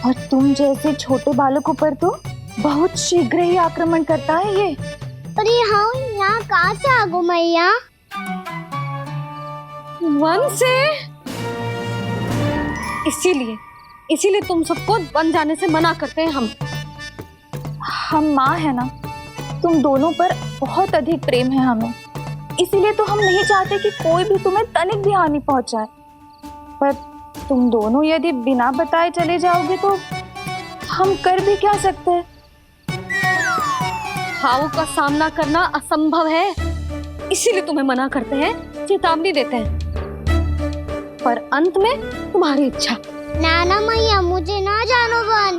और तुम जैसे छोटे बालकों पर तो बहुत शीघ्र ही आक्रमण करता है ये। पर ये हाउ यहाँ कहाँ से आ गो मैया? वन से। इसीलिए तुम सबको वन जाने से मना करते हैं हम माँ है ना, तुम दोनों पर बहुत अधिक प्रेम है हमें, इसीलिए तो हम नहीं चाहते कि कोई भी तुम्हें तनिक भी हानि पहुंचाए। पर तुम दोनों यदि बिना बताए चले जाओगे तो हम कर भी क्या सकते हैं? हाउ का सामना करना असंभव है, इसीलिए तुम्हें मना करते हैं, चेतावनी देते हैं। पर अंत में तुम्हारी इच्छा। नाना मैया, मुझे ना जानो वन,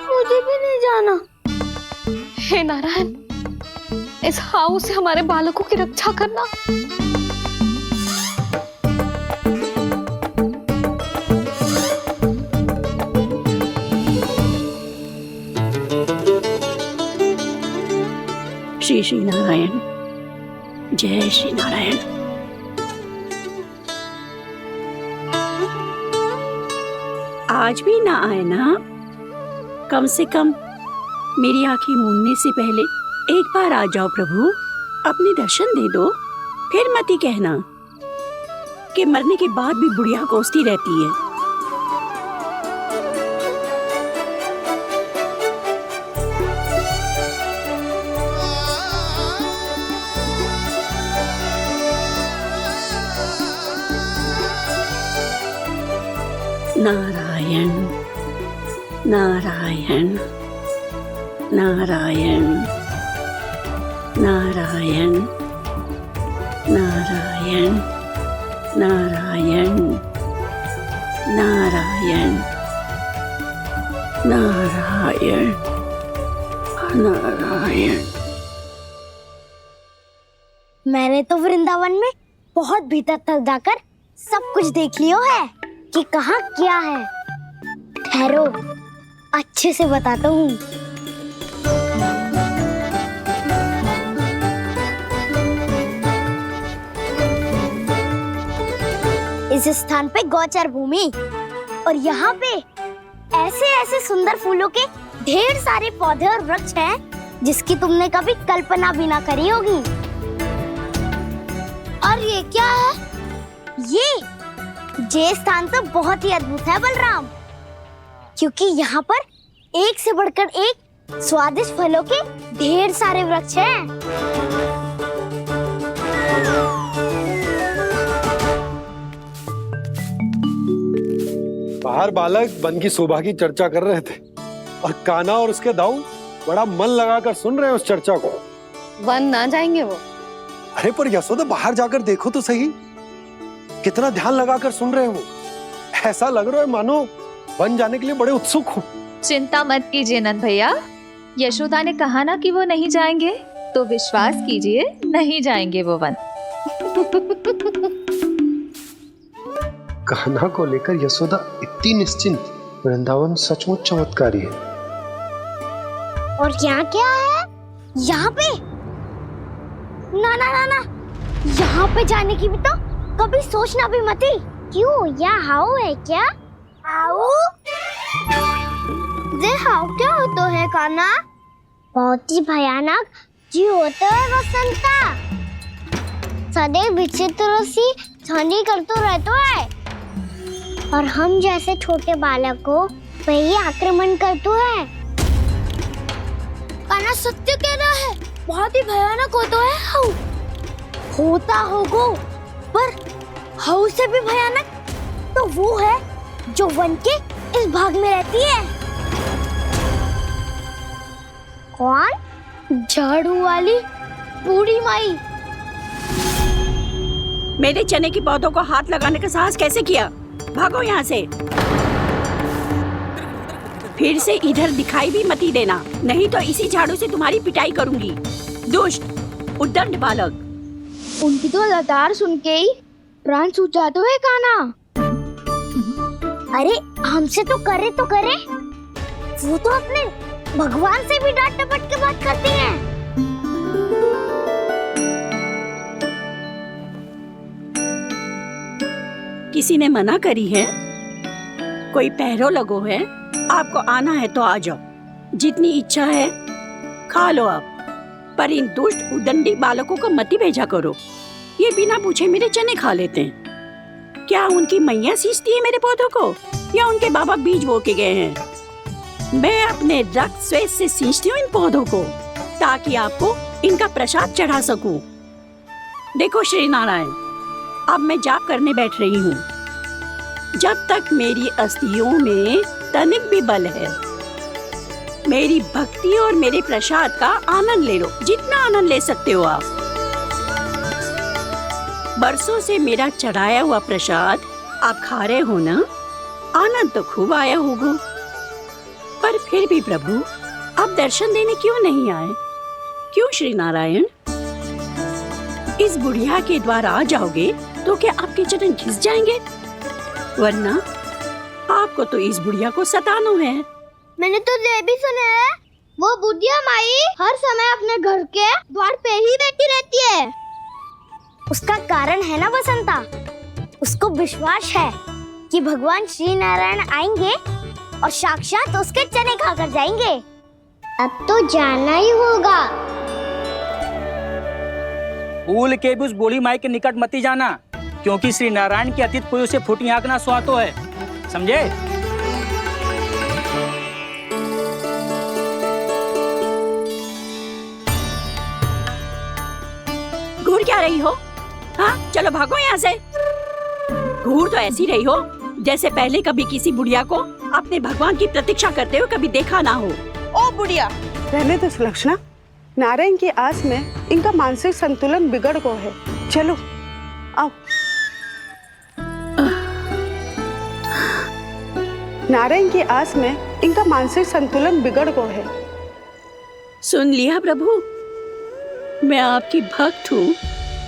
मुझे भी नहीं जाना। हे नारायण, इस हाउ से हमारे बालकों की रक्षा करना। श्री श्री नारायण, जय श्री नारायण। आज भी ना आए ना? कम से कम मेरी आंखें मूंदने से पहले एक बार आ जाओ प्रभु, अपने दर्शन दे दो। फिर मत ही कहना कि मरने के बाद भी बुढ़िया कोसती रहती है। नारायण नारायण नारायण नारायण नारायण नारायण नारायण नारायण नारायण। मैंने तो वृंदावन में बहुत भीतर तक जाकर सब कुछ देख लियो है कि कहाँ क्या है। ठहरो, अच्छे से बताता हूँ। इस स्थान पे गौचर भूमि और यहाँ पे ऐसे ऐसे सुंदर फूलों के ढेर सारे पौधे और वृक्ष हैं जिसकी तुमने कभी कल्पना भी ना करी होगी। और ये क्या है? ये स्थान तो बहुत ही अद्भुत है बलराम, क्योंकि यहाँ पर एक से बढ़कर एक स्वादिष्ट फलों के ढेर सारे वृक्ष हैं। बाहर बालक वन की शोभा की चर्चा कर रहे थे और कान्हा और उसके दाऊ बड़ा मन लगाकर सुन रहे हैं उस चर्चा को। वन ना जाएंगे वो? अरे पर यशोदा, बाहर जाकर देखो तो सही, कितना ध्यान लगाकर सुन रहे हो। ऐसा लग रहा है मानो वन जाने के लिए बड़े उत्सुक हो। चिंता मत कीजिए नंद भैया, यशोदा ने कहा ना कि वो नहीं जाएंगे, तो विश्वास कीजिए नहीं जाएंगे वो वन। कान्हा को लेकर यशोदा इतनी निश्चिंत, वृंदावन सचमुच चमत्कारी है। और यहाँ क्या है? यहाँ पे ना ना ना ना, यहाँ पे जाने की भी तो कभी सोचना भी मत ही। क्यों, यहाँ हाउ है क्या? हाउ? ये हाउ क्या होता है कान्हा? बहुत ही भयानक जी होता है वसंता, सदैव विचित्र सी ध्वनि करते रहता है और हम जैसे छोटे बालक को वही आक्रमण करते हैं। कान्हा सत्य कह रहा है, बहुत ही भयानक होता है हाउ। होता होगा, पर हाउ से भी भयानक तो वो है जो वन के इस भाग में रहती है। कौन? झाड़ू वाली बूढ़ी माई। मेरे चने की पौधों को हाथ लगाने का साहस कैसे किया? भागो यहाँ से। फिर से इधर दिखाई भी मत देना, नहीं तो इसी झाड़ू से तुम्हारी पिटाई करूंगी। दुष्ट उद्दंड बालक। उनकी तो लतार सुन के ही प्राण सूझ जाते हैं कान्हा। अरे हमसे तो करे, वो तो अपने भगवान से भी डांट डपट के बात करती हैं। किसी ने मना करी है? कोई पहरो लगो है? आपको आना है तो आ जाओ, जितनी इच्छा है खा लो आप, पर इन दुष्ट उदंडी बालकों को मत भेजा करो। ये बिना पूछे मेरे चने खा लेते हैं। क्या उनकी मैया सींचती है मेरे पौधों को, या उनके बाबा बीज बो के गए हैं? मैं अपने रक्त स्वेद से सींचती हूँ इन पौधों को, ताकि आपको इनका प्रसाद चढ़ा सकूं। देखो श्री नारायण, अब मैं जाप करने बैठ रही हूँ। जब तक मेरी अस्थियों में तनिक भी बल है, मेरी भक्ति और मेरे प्रसाद का आनंद ले लो, जितना आनंद ले सकते हो आप। बरसों से मेरा चढ़ाया हुआ प्रसाद आप खा रहे हो ना, आनंद तो खूब आया होगा। पर फिर भी प्रभु, आप दर्शन देने क्यों नहीं आए? क्यों श्री नारायण? इस बुढ़िया के द्वार आ जाओगे तो क्या आपके चरण घिस जाएंगे? वरना आपको तो इस बुढ़िया को सताना है। मैंने तो ये भी सुना है, वो बुढ़िया माई हर समय अपने घर के द्वार पे ही बैठी रहती है। उसका कारण है ना बसंता, उसको विश्वास है कि भगवान श्री नारायण आएंगे और साक्षात उसके चने खाकर जाएंगे। अब तो जाना ही होगा। भूल के भी उस बूढ़ी माई के निकट मत ही जाना, क्योंकि श्री नारायण की अतीत कोई उसे फूटी आंख ना सुहातो है, समझे? घूर क्या रही हो? हाँ, चलो भागो यहाँ से। घूर तो ऐसी रही हो जैसे पहले कभी किसी बुढ़िया को अपने भगवान की प्रतीक्षा करते हुए कभी देखा ना हो। ओ बुढ़िया, रहने दो सुलक्षणा। नारायण की आस में इनका मानसिक संतुलन बिगड़ गया है। चलो आओ। नारायण की आस में इनका मानसिक संतुलन बिगड़ गया है। सुन लिया प्रभु, मैं आपकी भक्त हूँ।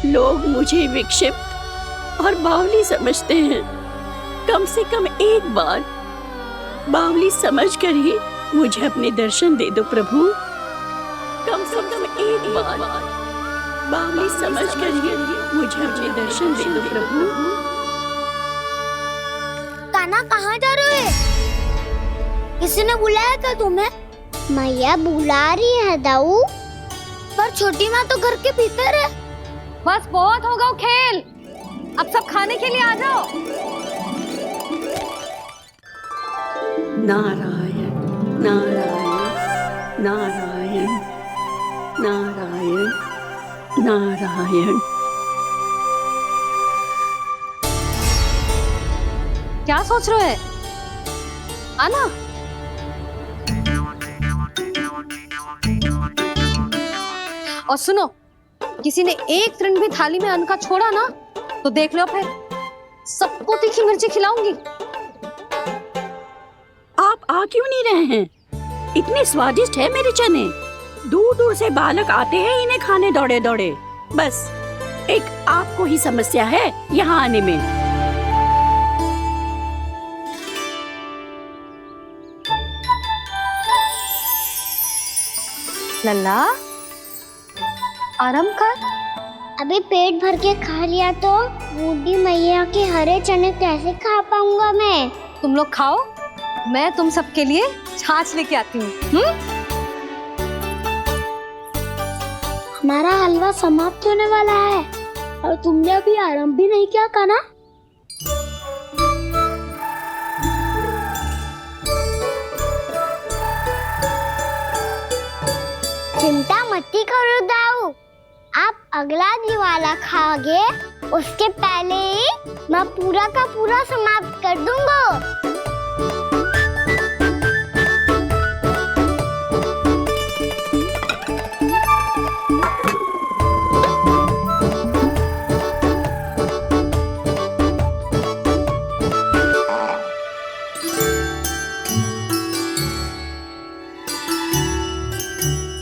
लोग मुझे विक्षिप्त और बावली समझते हैं। कम से कम एक बार बावली समझकर ही मुझे अपने दर्शन दे दो प्रभु। कम से कम एक बार बावली समझकर ही मुझे अपने दर्शन दे दो प्रभु। कान्हा कहाँ जा रहे हो? किसी ने बुलाया क्या तुम्हें? मैया बुला रही है दाऊ। पर छोटी माँ तो घर के भीतर है। बस बहुत हो गया खेल, अब सब खाने के लिए आ जाओ। नारायण नारायण नारायण नारायण नारायण। क्या सोच रहे हैं? आना। और सुनो, किसी ने एक तृण भी थाली में अन्न का छोड़ा ना तो देख लो, फिर सबको तीखी मिर्ची खिलाऊंगी। आप आ क्यों नहीं रहे हैं? इतने स्वादिष्ट है मेरे चने। दूर दूर से बालक आते हैं इन्हें खाने दौड़े दौड़े। बस एक आपको ही समस्या है यहाँ आने में। लल्ला, आराम कर। अभी पेट भर के खा लिया तो बूढ़ी मैया के हरे चने कैसे खा पाऊंगा मैं? तुम लोग खाओ, मैं तुम सबके लिए छाछ लेके आती हूँ। हमारा हलवा समाप्त होने वाला है और तुमने अभी आराम भी नहीं किया कान्हा। चिंता मत करो दाऊ, आप अगला दिवाला खाओगे उसके पहले ही मैं पूरा का पूरा समाप्त कर दूंगा।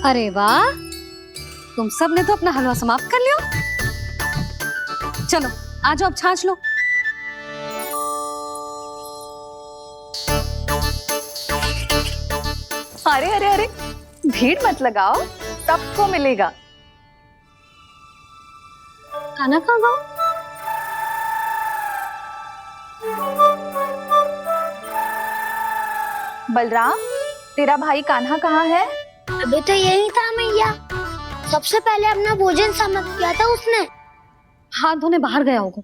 अरे वाह, तुम सब ने तो अपना हलवा समाप्त कर लिया। चलो आ जाओ, अब छाछ लो। अरे अरे अरे, भीड़ मत लगाओ, सबको मिलेगा। खाना खा गो। बलराम, तेरा भाई कान्हा कहाँ है? अभी तो यही था मैया, सबसे पहले अपना भोजन समाप्त किया था उसने। हाथ धोने बाहर गया होगा।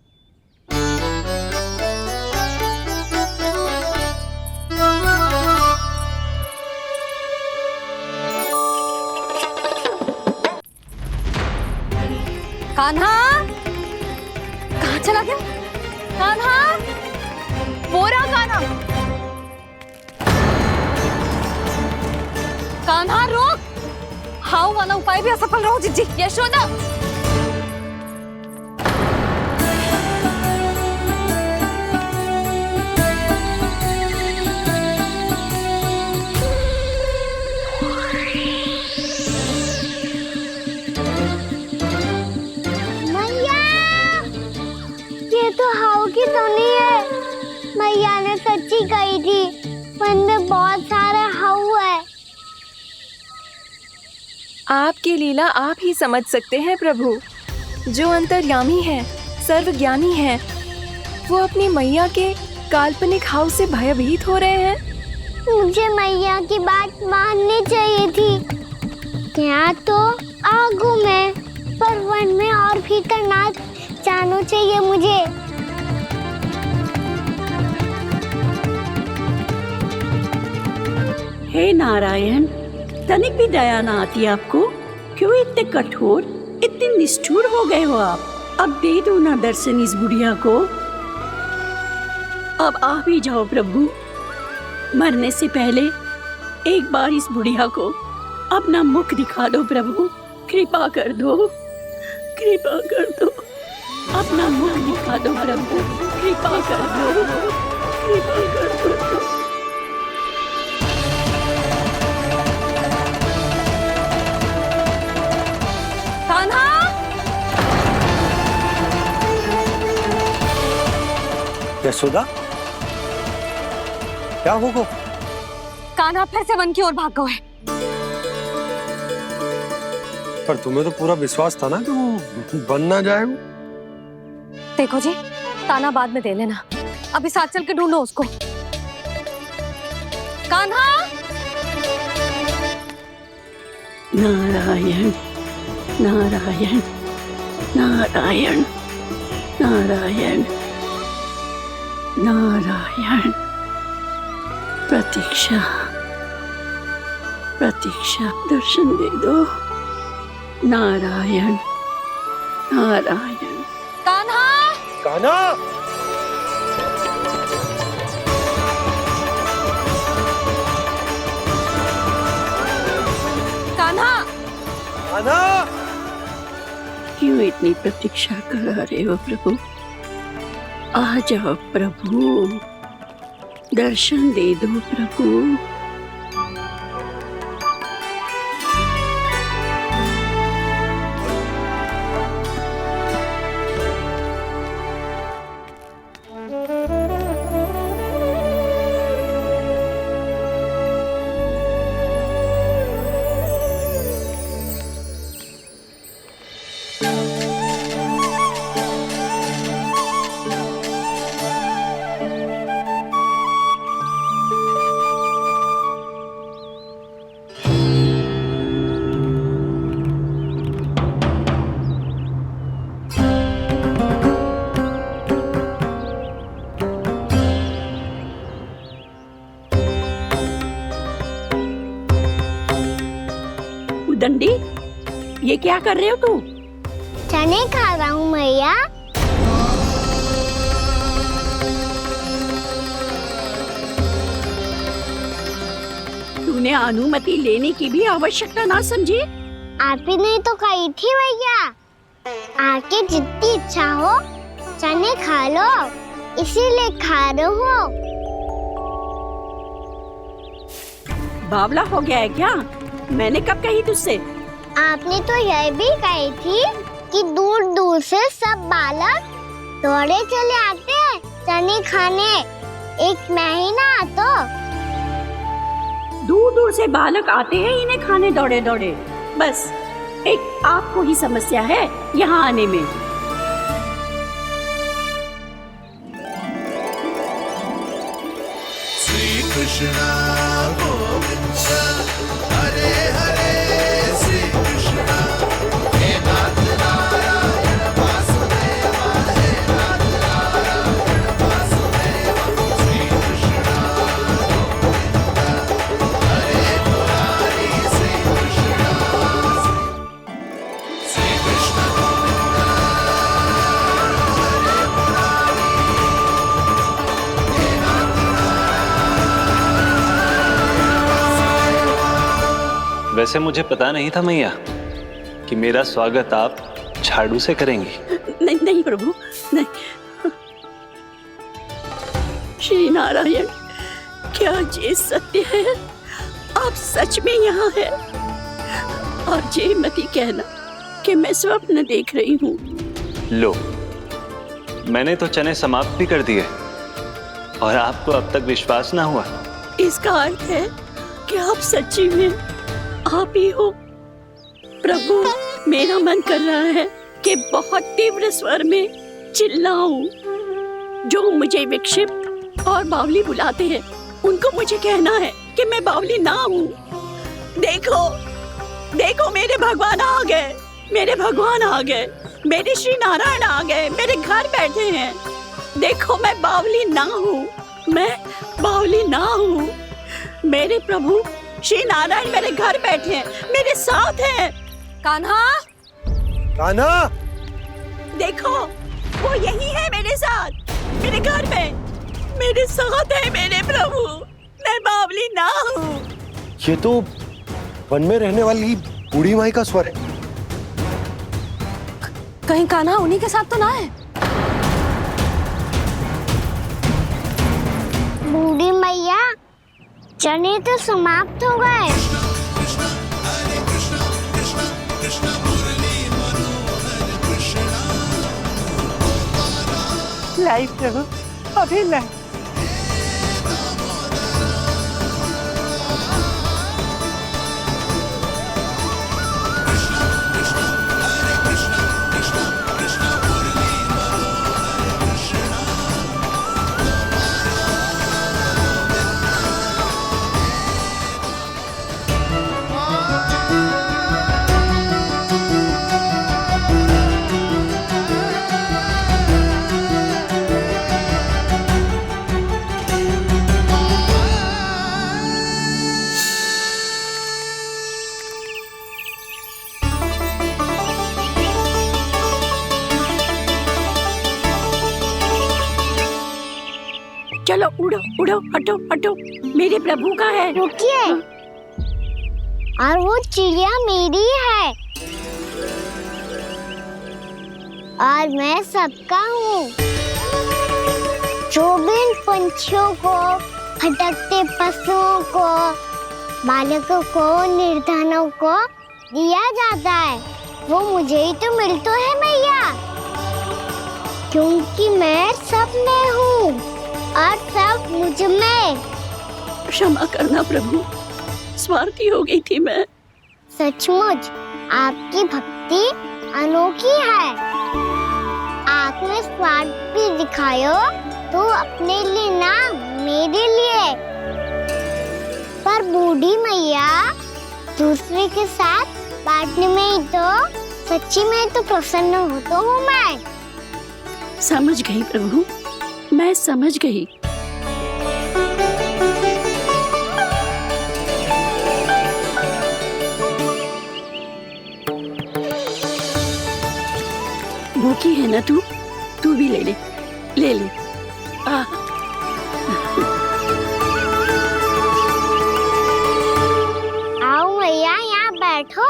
कान्हा कहाँ चला गया? कान्हा, वो रहा कान्हा। कान्हा रोक, हाउ वाला उपाय भी असफल रहो जिज्जी। यशोदा, मैया, ये तो हाउ की तो नहीं है। मैया ने सच्ची कही थी, वन में बहुत सारे हाउ है। आपकी लीला आप ही समझ सकते हैं प्रभु। जो अंतर्यामी है, सर्वज्ञानी है, वो अपनी मैया के काल्पनिक हाव से भयभीत हो रहे हैं। मुझे मैया की बात माननी चाहिए थी। यहाँ तो आगू में, पर वन में और भीतर ना जाना चाहिए मुझे। हे नारायण, तनिक भी दया ना आती आपको? क्यों इतने कठोर, इतने निष्ठुर हो गए हो आप? अब दे दो ना दर्शन इस बुढ़िया को। अब आ भी जाओ प्रभु। मरने से पहले एक बार इस बुढ़िया को अपना मुख दिखा दो प्रभु। कृपा कर दो, कृपा कर दो। अपना मुख दिखा दो प्रभु, कृपा कर दो, कृपा कर दो। कान्हा, यशोदा, क्या होगा? कान्हा फिर से वन की ओर भाग गए। पर तुम्हें तो पूरा विश्वास था ना कि वो बन ना जाए। देखो जी, ताना बाद में दे लेना, अभी साथ चल के ढूंढो उसको। कान्हा! नारायण नारायण नारायण नारायण नारायण। प्रतीक्षा प्रतीक्षा, दर्शन दे दो। नारायण नारायण। कान्हा! कान्हा! कान्हा! कान्हा! क्यों इतनी प्रतीक्षा करा रहे हो प्रभु? आ जाओ प्रभु, दर्शन दे दो प्रभु। दंडी, ये क्या कर रहे हो तू? चने खा रहा हूँ मैया। तूने अनुमति लेने की भी आवश्यकता ना समझी? आप ही ने तो कही थी भैया, आके जितनी इच्छा हो चने खा लो, इसीलिए खा रहे हो। बावला हो गया है क्या? मैंने कब कही तुझसे? आपने तो यह भी कही थी कि दूर दूर से सब बालक दौड़े चले आते हैं चने खाने, एक महीना तो दूर दूर से बालक आते हैं इन्हें खाने दौड़े दौड़े। बस एक आपको ही समस्या है यहाँ आने में। श्री कृष्ण गोविंद हरे हरे, श्री कृष्ण हे नाथ नारायण वासुदेव, हे नाथ नारायण वासुदेव, श्री कृष्ण गोविंद हरे मुरारी, श्री कृष्ण गोविंद हरे मुरारी, हे नाथ वैसे मुझे पता नहीं था मैया कि मेरा स्वागत आप झाड़ू से करेंगी। नहीं नहीं प्रभु, नहीं। श्री नारायण, क्या ये सत्य है? आप सच में यहाँ हैं? और ये मती कहना कि मैं स्वप्न देख रही हूँ। लो, मैंने तो चने समाप्त भी कर दिए और आपको अब तक विश्वास ना हुआ। इसका अर्थ है कि आप सच्ची में आप ही हो। प्रभु, मेरा मन कर रहा है कि बहुत तीव्र स्वर में चिल्लाऊं। जो मुझे विक्षिप्त और बावली बुलाते हैं उनको मुझे कहना है कि मैं बावली ना हूँ। देखो देखो, मेरे भगवान आ गए, मेरे भगवान आ गए, मेरे श्री नारायण आ गए, मेरे घर बैठे हैं। देखो, मैं बावली ना हूँ, मैं बावली ना हूँ। मेरे प्रभु श्री नारायण मेरे घर बैठे हैं, मेरे साथ हैं। कान्हा! कान्हा! देखो, वो यही है मेरे साथ, मेरे घर में, मेरे साथ है मेरे प्रभु। मैं बावली ना हूँ। ये तो वन में रहने वाली बूढ़ी माई का स्वर है। कहीं कान्हा उन्हीं के साथ तो ना है? बूढ़ी मैया, चने तो समाप्त हो गए। लाई प्रभु, अभी नहीं। चलो उड़ो उड़ो, हटो हटो, मेरे प्रभु का है। रुकिए, और वो चिड़िया मेरी है और मैं सबका हूँ। जो भी इन पंछियों को, भटकते पशुओं को, बालकों को, निर्धनों को दिया जाता है, वो मुझे ही तो मिलता है मैया, क्योंकि मैं सब में हूँ और सब मुझ में। क्षमा करना प्रभु, स्वार्थी हो गई थी मैं। सचमुच आपकी भक्ति अनोखी है। आपने स्वार्थ भी दिखायो तो अपने लिए ना, मेरे लिए। पर बूढ़ी मैया दूसरे के साथ बांटने में ही तो सच्ची में तो प्रसन्न होता हूँ मैं। समझ गई प्रभु, मैं समझ गई। भूखी है ना तू भी ले ले, ले ले। आओ मैया, यहाँ बैठो।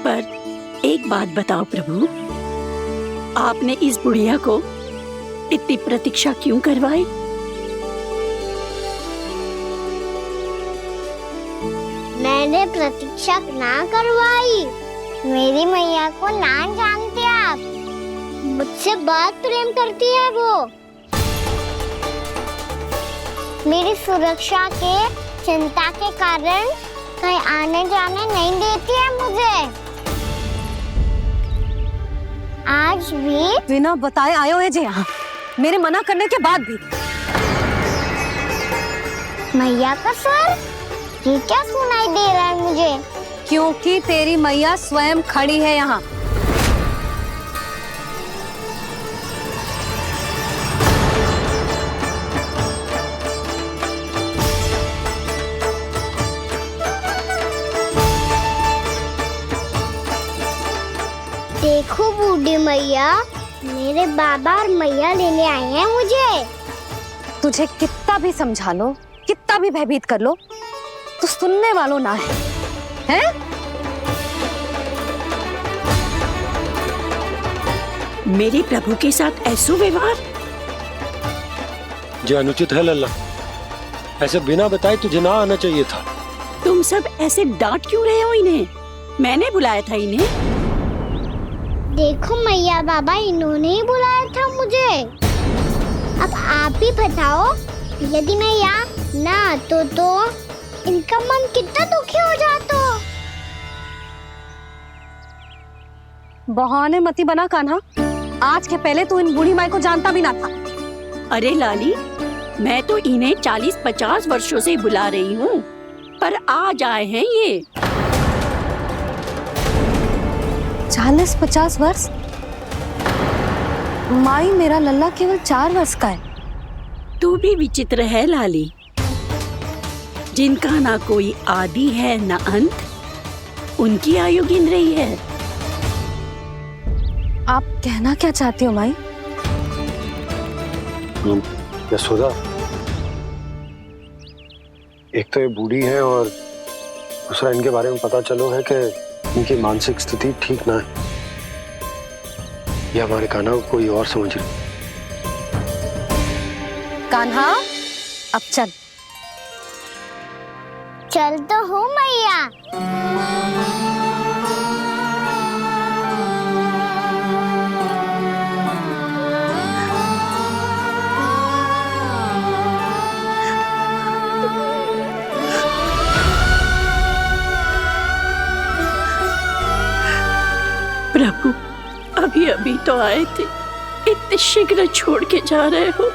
पर एक बात बताओ प्रभु, आपने इस बुढ़िया को इतनी प्रतीक्षा क्यों करवाई? मैंने प्रतीक्षा ना करवाई। मेरी मैया को ना जानते आप, मुझसे बहुत प्रेम करती है वो। मेरी सुरक्षा के चिंता के कारण कहीं आने जाने नहीं देती है मुझे। आज भी बिना बताए आयो है जी यहाँ, मेरे मना करने के बाद भी। मैया का स्वर, ये क्या सुनाई दे रहा है मुझे? क्योंकि तेरी मैया स्वयं खड़ी है यहाँ। देखो बूढ़ी मैया, मेरे बाबा और मैया लेने आए हैं मुझे। तुझे कितना भी समझा लो, कितना भी भयभीत कर लो, तो सुनने वालों ना है, हैं? मेरे प्रभु के साथ ऐसा व्यवहार जो अनुचित है लल्ला। ऐसे बिना बताए तुझे ना आना चाहिए था। तुम सब ऐसे डांट क्यों रहे हो इन्हें? मैंने बुलाया था इन्हें। देखो मैया बाबा, इन्होंने ही बुलाया था मुझे। अब आप ही बताओ, यदि मैं यहाँ ना आतो तो इनका मन कितना दुखी हो जाता। बहाने मती बना कान्हा, आज के पहले तू इन बूढ़ी माई को जानता भी ना था। अरे लाली, मैं तो इन्हें 40-50 वर्षों से बुला रही हूँ, पर आज आए हैं ये। 40-50 वर्ष? माई, मेरा लल्ला केवल 4 वर्ष का है। तू भी विचित्र है लाली, जिनका ना कोई आदि है ना अंत, उनकी आयु गिन रही है। आप कहना क्या चाहती हो माई? यशोदा, एक तो ये बूढ़ी है और दूसरा इनके बारे में पता चलो है कि इनकी मानसिक स्थिति ठीक ना है। ये हमारे कान्हा को कोई और समझ रही। कान्हा, अब चल। चल तो हूँ मैया। प्रभु, अभी अभी तो आए थे, इतने शीघ्र छोड़ के जा रहे हो।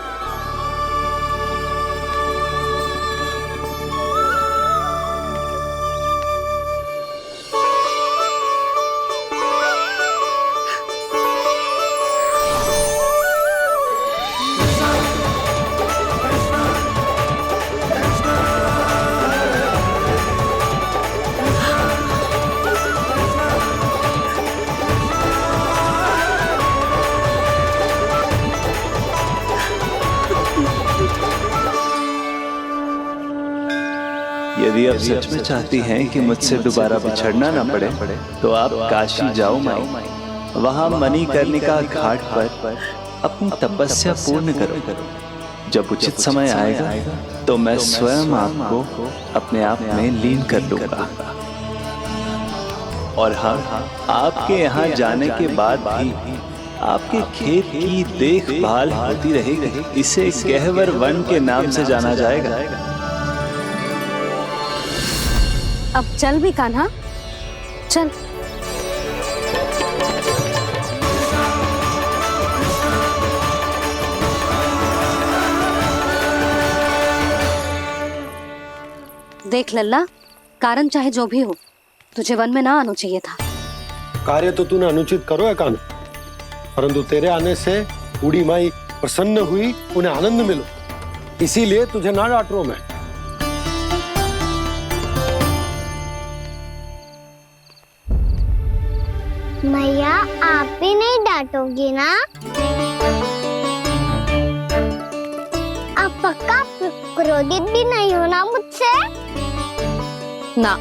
यदि आप सच में चाहती हैं कि मुझसे दोबारा बिछड़ना ना पड़े तो आप काशी जाओ माई। वहां मणिकर्णिका घाट पर अपनी तपस्या पूर्ण करो। जब उचित समय आएगा तो मैं स्वयं आपको अपने आप में लीन कर लूंगा। और हाँ, आपके यहाँ जाने के बाद भी आपके खेत की देखभाल होती रहेगी। इसे गहवर वन के नाम से जाना जाएगा। अब चल भी कान्हा, चल। देख लल्ला, कारण चाहे जो भी हो, तुझे वन में ना आना चाहिए था। कार्य तो तूने अनुचित करो है कान्हा, परंतु तेरे आने से बूढ़ी माई प्रसन्न हुई, उन्हें आनंद मिलो, इसीलिए तुझे ना डांट रहा हूं मैं। मैया, आप भी नहीं डांटोगी ना? आप पक्का क्रोधित भी नहीं हो ना मुझसे? ना।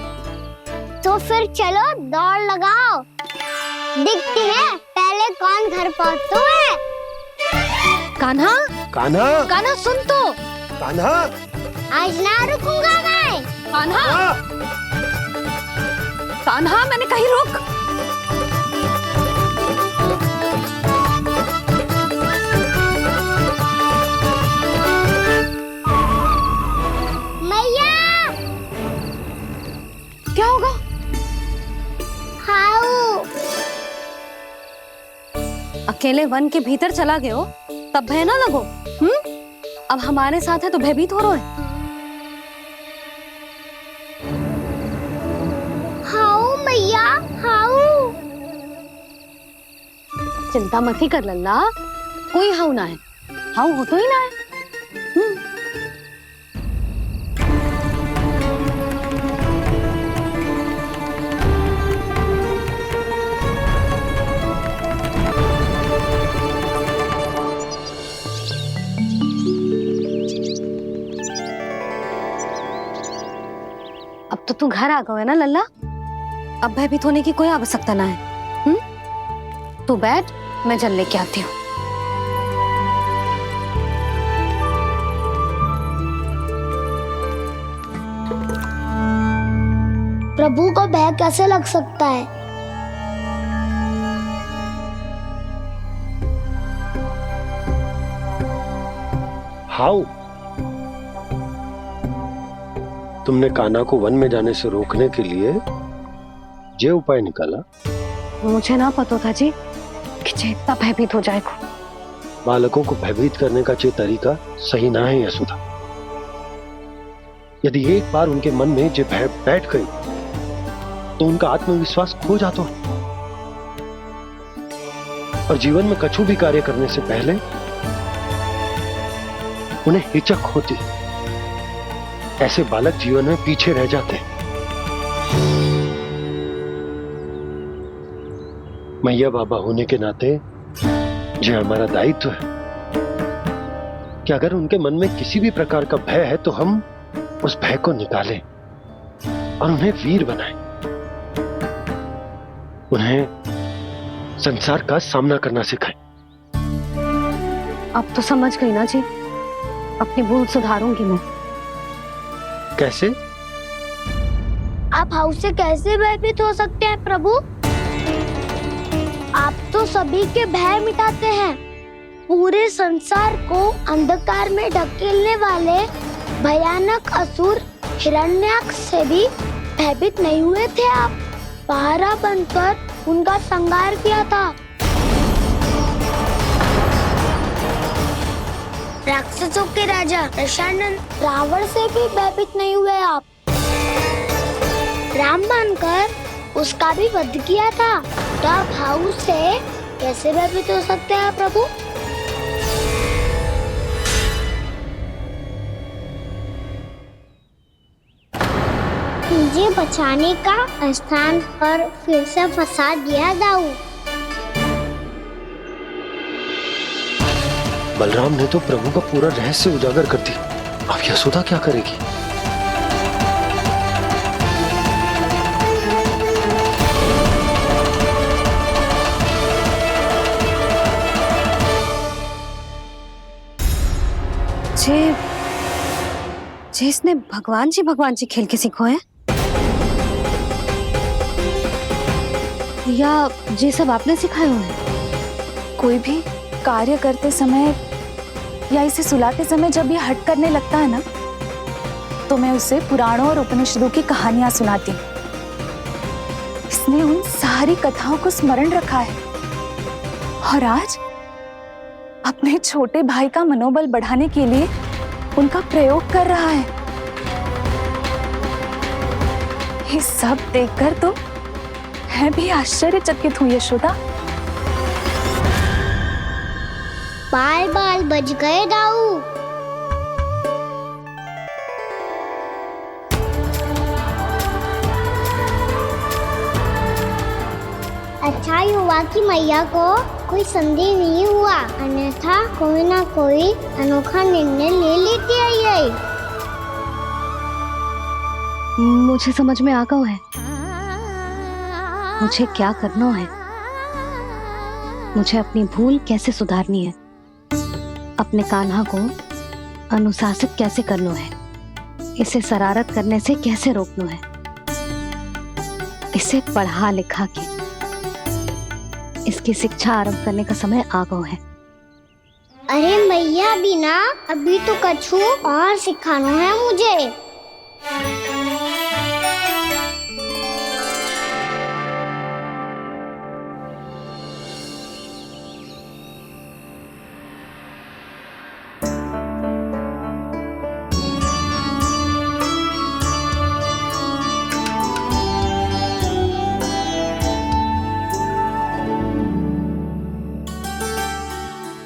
तो फिर चलो दौड़ लगाओ, दिखती है पहले कौन घर पहुंचता है। कान्हा, कान्हा, कान्हा सुन तो। कान्हा, आज ना रुकूंगा मैं। कान्हा, कान्हा, मैंने कहीं रुक। क्या होगा? हाउ अकेले वन के भीतर चला गए हो तब भय ना लगो। अब हमारे साथ है तो भयभीत हो रहे हो। हाउ मैया, हाउ। चिंता मत ही कर लल्ला, कोई हाउ ना है। हाउ हो तो ही ना है। अब तो तू घर आ गया है ना लल्ला, अब भयभीत होने की कोई आवश्यकता ना है। तू बैठ, मैं जल लेके आती हूँ। प्रभु को भय कैसे लग सकता है? हाउ? तुमने कान्हा को वन में जाने से रोकने के लिए ये उपाय निकाला? मुझे ना पता था जी कि इतना भयभीत हो जाएगा। बालकों को भयभीत करने का ये तरीका सही ना है यशोदा। यदि एक बार उनके मन में ये भय बैठ गई तो उनका आत्मविश्वास खो जाता है और जीवन में कछु भी कार्य करने से पहले उन्हें हिचक होती। ऐसे बालक जीवन में पीछे रह जाते हैं। मैया बाबा होने के नाते यह हमारा दायित्व है कि अगर उनके मन में किसी भी प्रकार का भय है तो हम उस भय को निकालें और उन्हें वीर बनाएं, उन्हें संसार का सामना करना सिखाएं। अब तो समझ गई ना जी, अपनी भूल सुधारूंगी मैं। कैसे? आप हाउस से कैसे भयभीत हो सकते हैं प्रभु? आप तो सभी के भय मिटाते हैं। पूरे संसार को अंधकार में ढकेलने वाले भयानक असुर हिरण्याक्ष से भी भयभीत नहीं हुए थे आप। पहरा बनकर उनका संहार किया था। राक्षसों के राजा दशानन रावण से भी भयभीत नहीं हुए आप। राम बनकर उसका भी वध किया था। तो आप हाउस से कैसे भयभीत हो सकते हैं प्रभु? मुझे बचाने का स्थान पर फिर से फंसा दिया दाऊ। बलराम ने तो प्रभु का पूरा रहस्य उजागर कर दिया। अब यशोदा क्या करेगी? इसने भगवान जी खेल के सीखो है, या ये सब आपने सिखाए हुए हैं? कोई भी कार्य करते समय या इसे सुलाते समय जब ये हट करने लगता है ना, तो मैं उसे पुराणों और उपनिषदों की कहानियां सुनाती हूँ। इसने उन सारी कथाओं को स्मरण रखा है और आज अपने छोटे भाई का मनोबल बढ़ाने के लिए उनका प्रयोग कर रहा है। ये सब देखकर तो मैं भी आश्चर्यचकित हूँ यशोदा। बाल बाल बज गए दाऊ। अच्छा ही हुआ कि मैया को कोई संदेह नहीं हुआ, अन्यथा कोई ना कोई अनोखा निर्णय ले लेती आई। मुझे समझ में आ गया है मुझे क्या करना है। मुझे अपनी भूल कैसे सुधारनी है, अपने कान्हा को अनुशासित कैसे करना है, इसे शरारत करने से कैसे रोकना है, इसे पढ़ा लिखा के इसकी शिक्षा आरंभ करने का समय आ गया है। अरे मैया बिना अभी तो कछु और सिखाना है मुझे।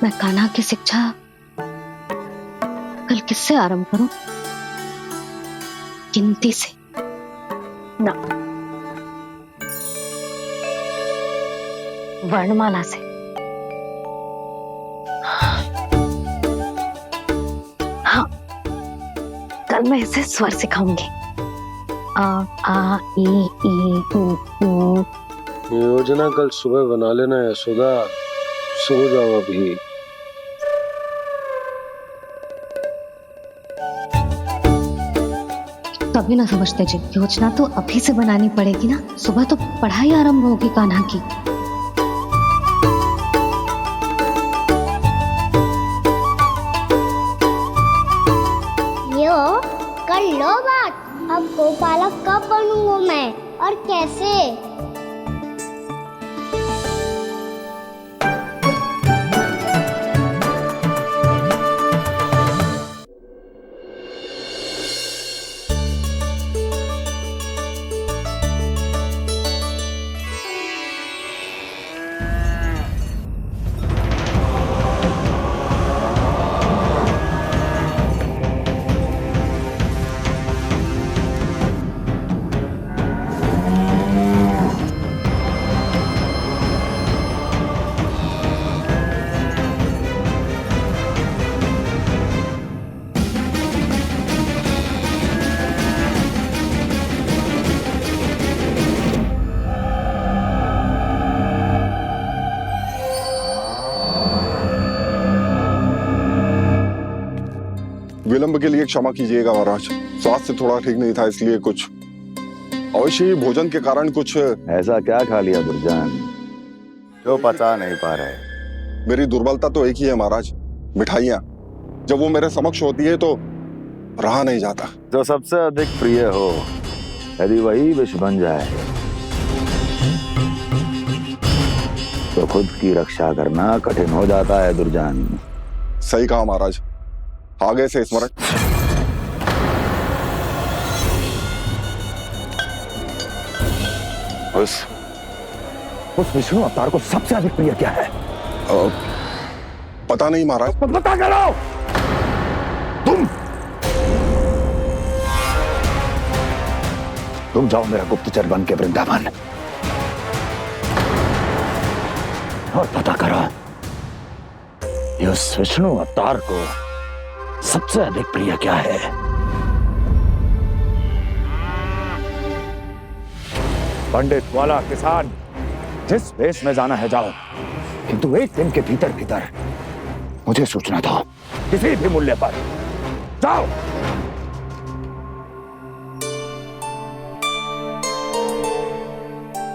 मैं कान्हा की शिक्षा कल किससे आरंभ करूं? गिनती से ना, वर्णमाला से। हाँ, कल मैं इसे स्वर सिखाऊंगी। आ आ ई ई उ ऊ। योजना कल सुबह बना लेना यशोदा, सो जाओ अभी। तभी ना समझते जी, योजना तो अभी से बनानी पड़ेगी ना। सुबह तो पढ़ाई आरंभ होगी कान्हा की। यो कर लो बात। अब गोपालक कब बनूंगा मैं और कैसे? विलंब के लिए क्षमा कीजिएगा महाराज। स्वास्थ्य थोड़ा ठीक नहीं था, इसलिए कुछ अवश्य ही भोजन के कारण कुछ। ऐसा क्या खा लिया दुर्जन जो पता नहीं पा रहे? मेरी दुर्बलता तो एक ही है महाराज, मिठाइयाँ। जब वो मेरे समक्ष होती है तो रहा नहीं जाता। जो सबसे अधिक प्रिय हो, यदि वही विष बन जाए तो खुद की रक्षा करना कठिन हो जाता है दुर्जन। सही कहा महाराज, आगे से स्मरण। उस विष्णु अवतार को सबसे अधिक प्रिय क्या है? पता नहीं महाराज। पता करो। तुम जाओ मेरा गुप्तचर बन के वृंदावन और पता करो कि उस विष्णु अवतार को सबसे अधिक प्रिय क्या है। पंडित वाला किसान जिस वेश में जाना है जाओ, किंतु एक दिन के भीतर भीतर मुझे सूचना दो, किसी भी मूल्य पर। जाओ।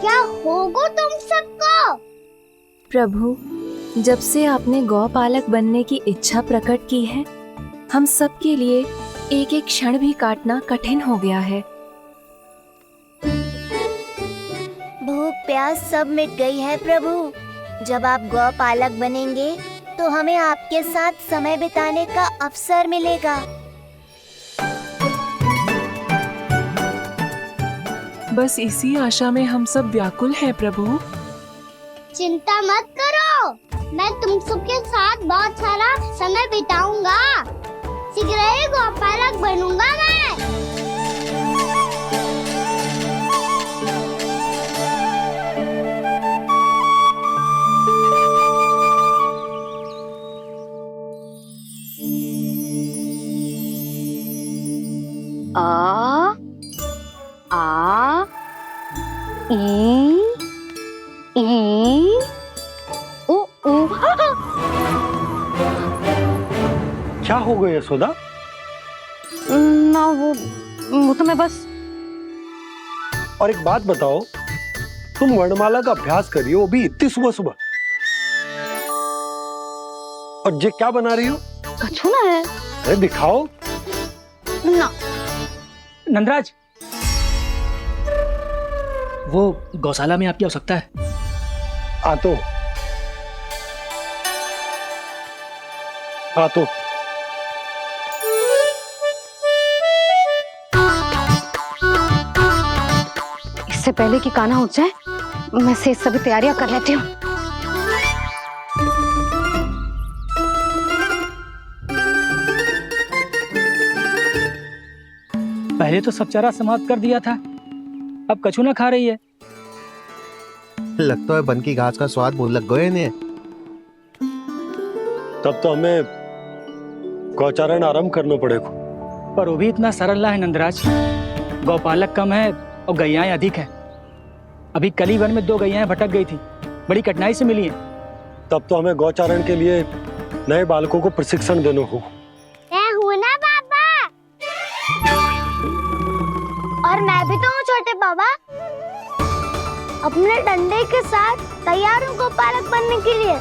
क्या होगा तुम सबको? प्रभु, जब से आपने गौपालक बनने की इच्छा प्रकट की है, हम सब के लिए एक एक क्षण भी काटना कठिन हो गया है। भूख प्यास सब मिट गई है प्रभु। जब आप गौपालक बनेंगे तो हमें आपके साथ समय बिताने का अवसर मिलेगा। बस इसी आशा में हम सब व्याकुल हैं प्रभु। चिंता मत करो, मैं तुम सबके साथ बहुत सारा समय बिताऊंगा। शीघ्र ही गौपालक बनूंगा मैं। आ ई उ उ। क्या हो गया यशोदा? ना वो तो मैं बस। और एक बात बताओ, तुम वर्णमाला का अभ्यास कर रही हो, वो भी इतनी सुबह सुबह, और ये क्या बना रही हो? कछु ना है। अरे दिखाओ ना। नंदराज, वो गौशाला में आपकी आवश्यकता है। आ तो इससे पहले कि कान्हा उठ जाए, मैं से सभी तैयारियां कर लेती हूँ। पहले तो सब चारा समाप्त कर दिया था, अब कछु ना खा रही है। लगता है बन की घास का स्वाद भूल लग गए ने। तब तो हमें गौचारण आरंभ करना पड़ेगा। पर वो भी इतना सरल ना है नंदराज। गौपालक कम है और गैयाएं अधिक है। अभी कली वन में 2 गैयाएं भटक गई थी, बड़ी कठिनाई से मिली हैं। तब तो हमें गौचारण के लिए नए बालकों को प्रशिक्षण देना होगा। मैं हूँ ना बाबा, और मैं भी तो हूँ छोटे बाबा। अपने डंडे के साथ तैयार हूँ गौपालक बनने के लिए।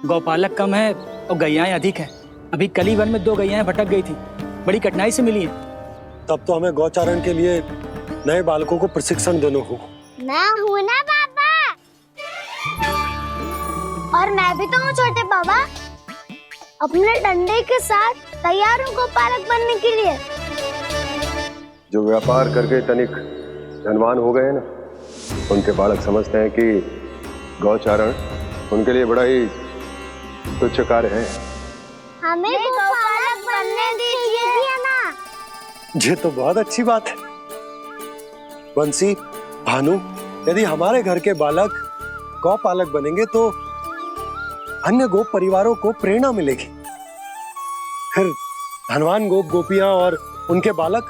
गौपालक कम है और गैयाएं अधिक है। अभी कली वन में 2 गैयाएं भटक गई थी, बड़ी कठिनाई से मिली हैं। तब तो हमें गौचारण के लिए नए बालकों को प्रशिक्षण देना होगा। मैं हूँ ना बाबा, और मैं भी तो हूँ छोटे बाबा। अपने डंडे के साथ तैयार हूँ गौपालक बनने के लिए। जो व्यापार करके तनिक धनवान हो गए ना, उनके बालक समझते हैं कि गौचारण उनके लिए बड़ा ही तुच्छ कार्य है। हमें गौपालक बनने दीजिए ना। ये तो बहुत अच्छी बात है। बंसी, भानु, यदि हमारे घर के बालक गौपालक बनेंगे तो अन्य गोप परिवारों को प्रेरणा मिलेगी। फिर धनवान गोप गोपियां और उनके बालक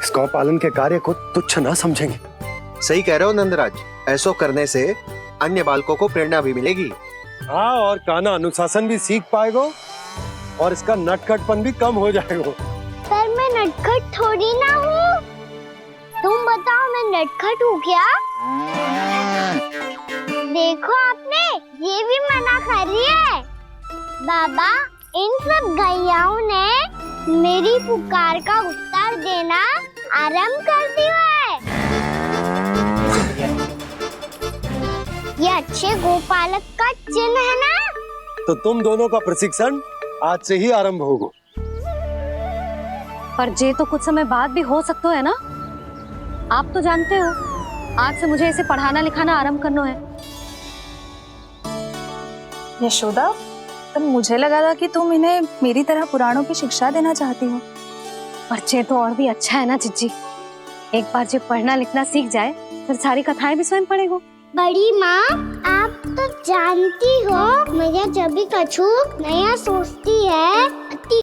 इस गौ पालन के कार्य को तुच्छ ना समझेंगे। सही कह रहे हो नंदराज, ऐसो करने से अन्य बालकों को प्रेरणा भी मिलेगी। हाँ, और कान्हा अनुशासन भी सीख पाएगा और इसका नटखटपन भी कम हो जाएगा। पर मैं नटखट थोड़ी ना हूँ। तुम बताओ मैं नटखट हूँ क्या? देखो आपने ये भी मना कर रही है। बाबा, इन सब गैयाओं ने मेरी पुकार का उत्तर देना आरंभ कर दिया है। ये अच्छे गोपालक का चिन्ह है ना? तो तुम दोनों का प्रशिक्षण आज से ही आरंभ होगा। पर जे तो कुछ समय बाद भी हो सकता है ना। आप तो जानते हो, आज से मुझे इसे पढ़ाना लिखाना आरंभ करना है। यशोदा, तब मुझे लगा था कि तुम इन्हें मेरी तरह पुराणों की शिक्षा देना चाहती हो। पर जे तो और भी अच्छा है ना जिज्जी। एक बार जब पढ़ना लिखना सीख जाए फिर सारी कथाएं भी स्वयं पढ़ेगा। बड़ी माँ, आप तो जानती हो मैया जब भी कछु नया सोचती है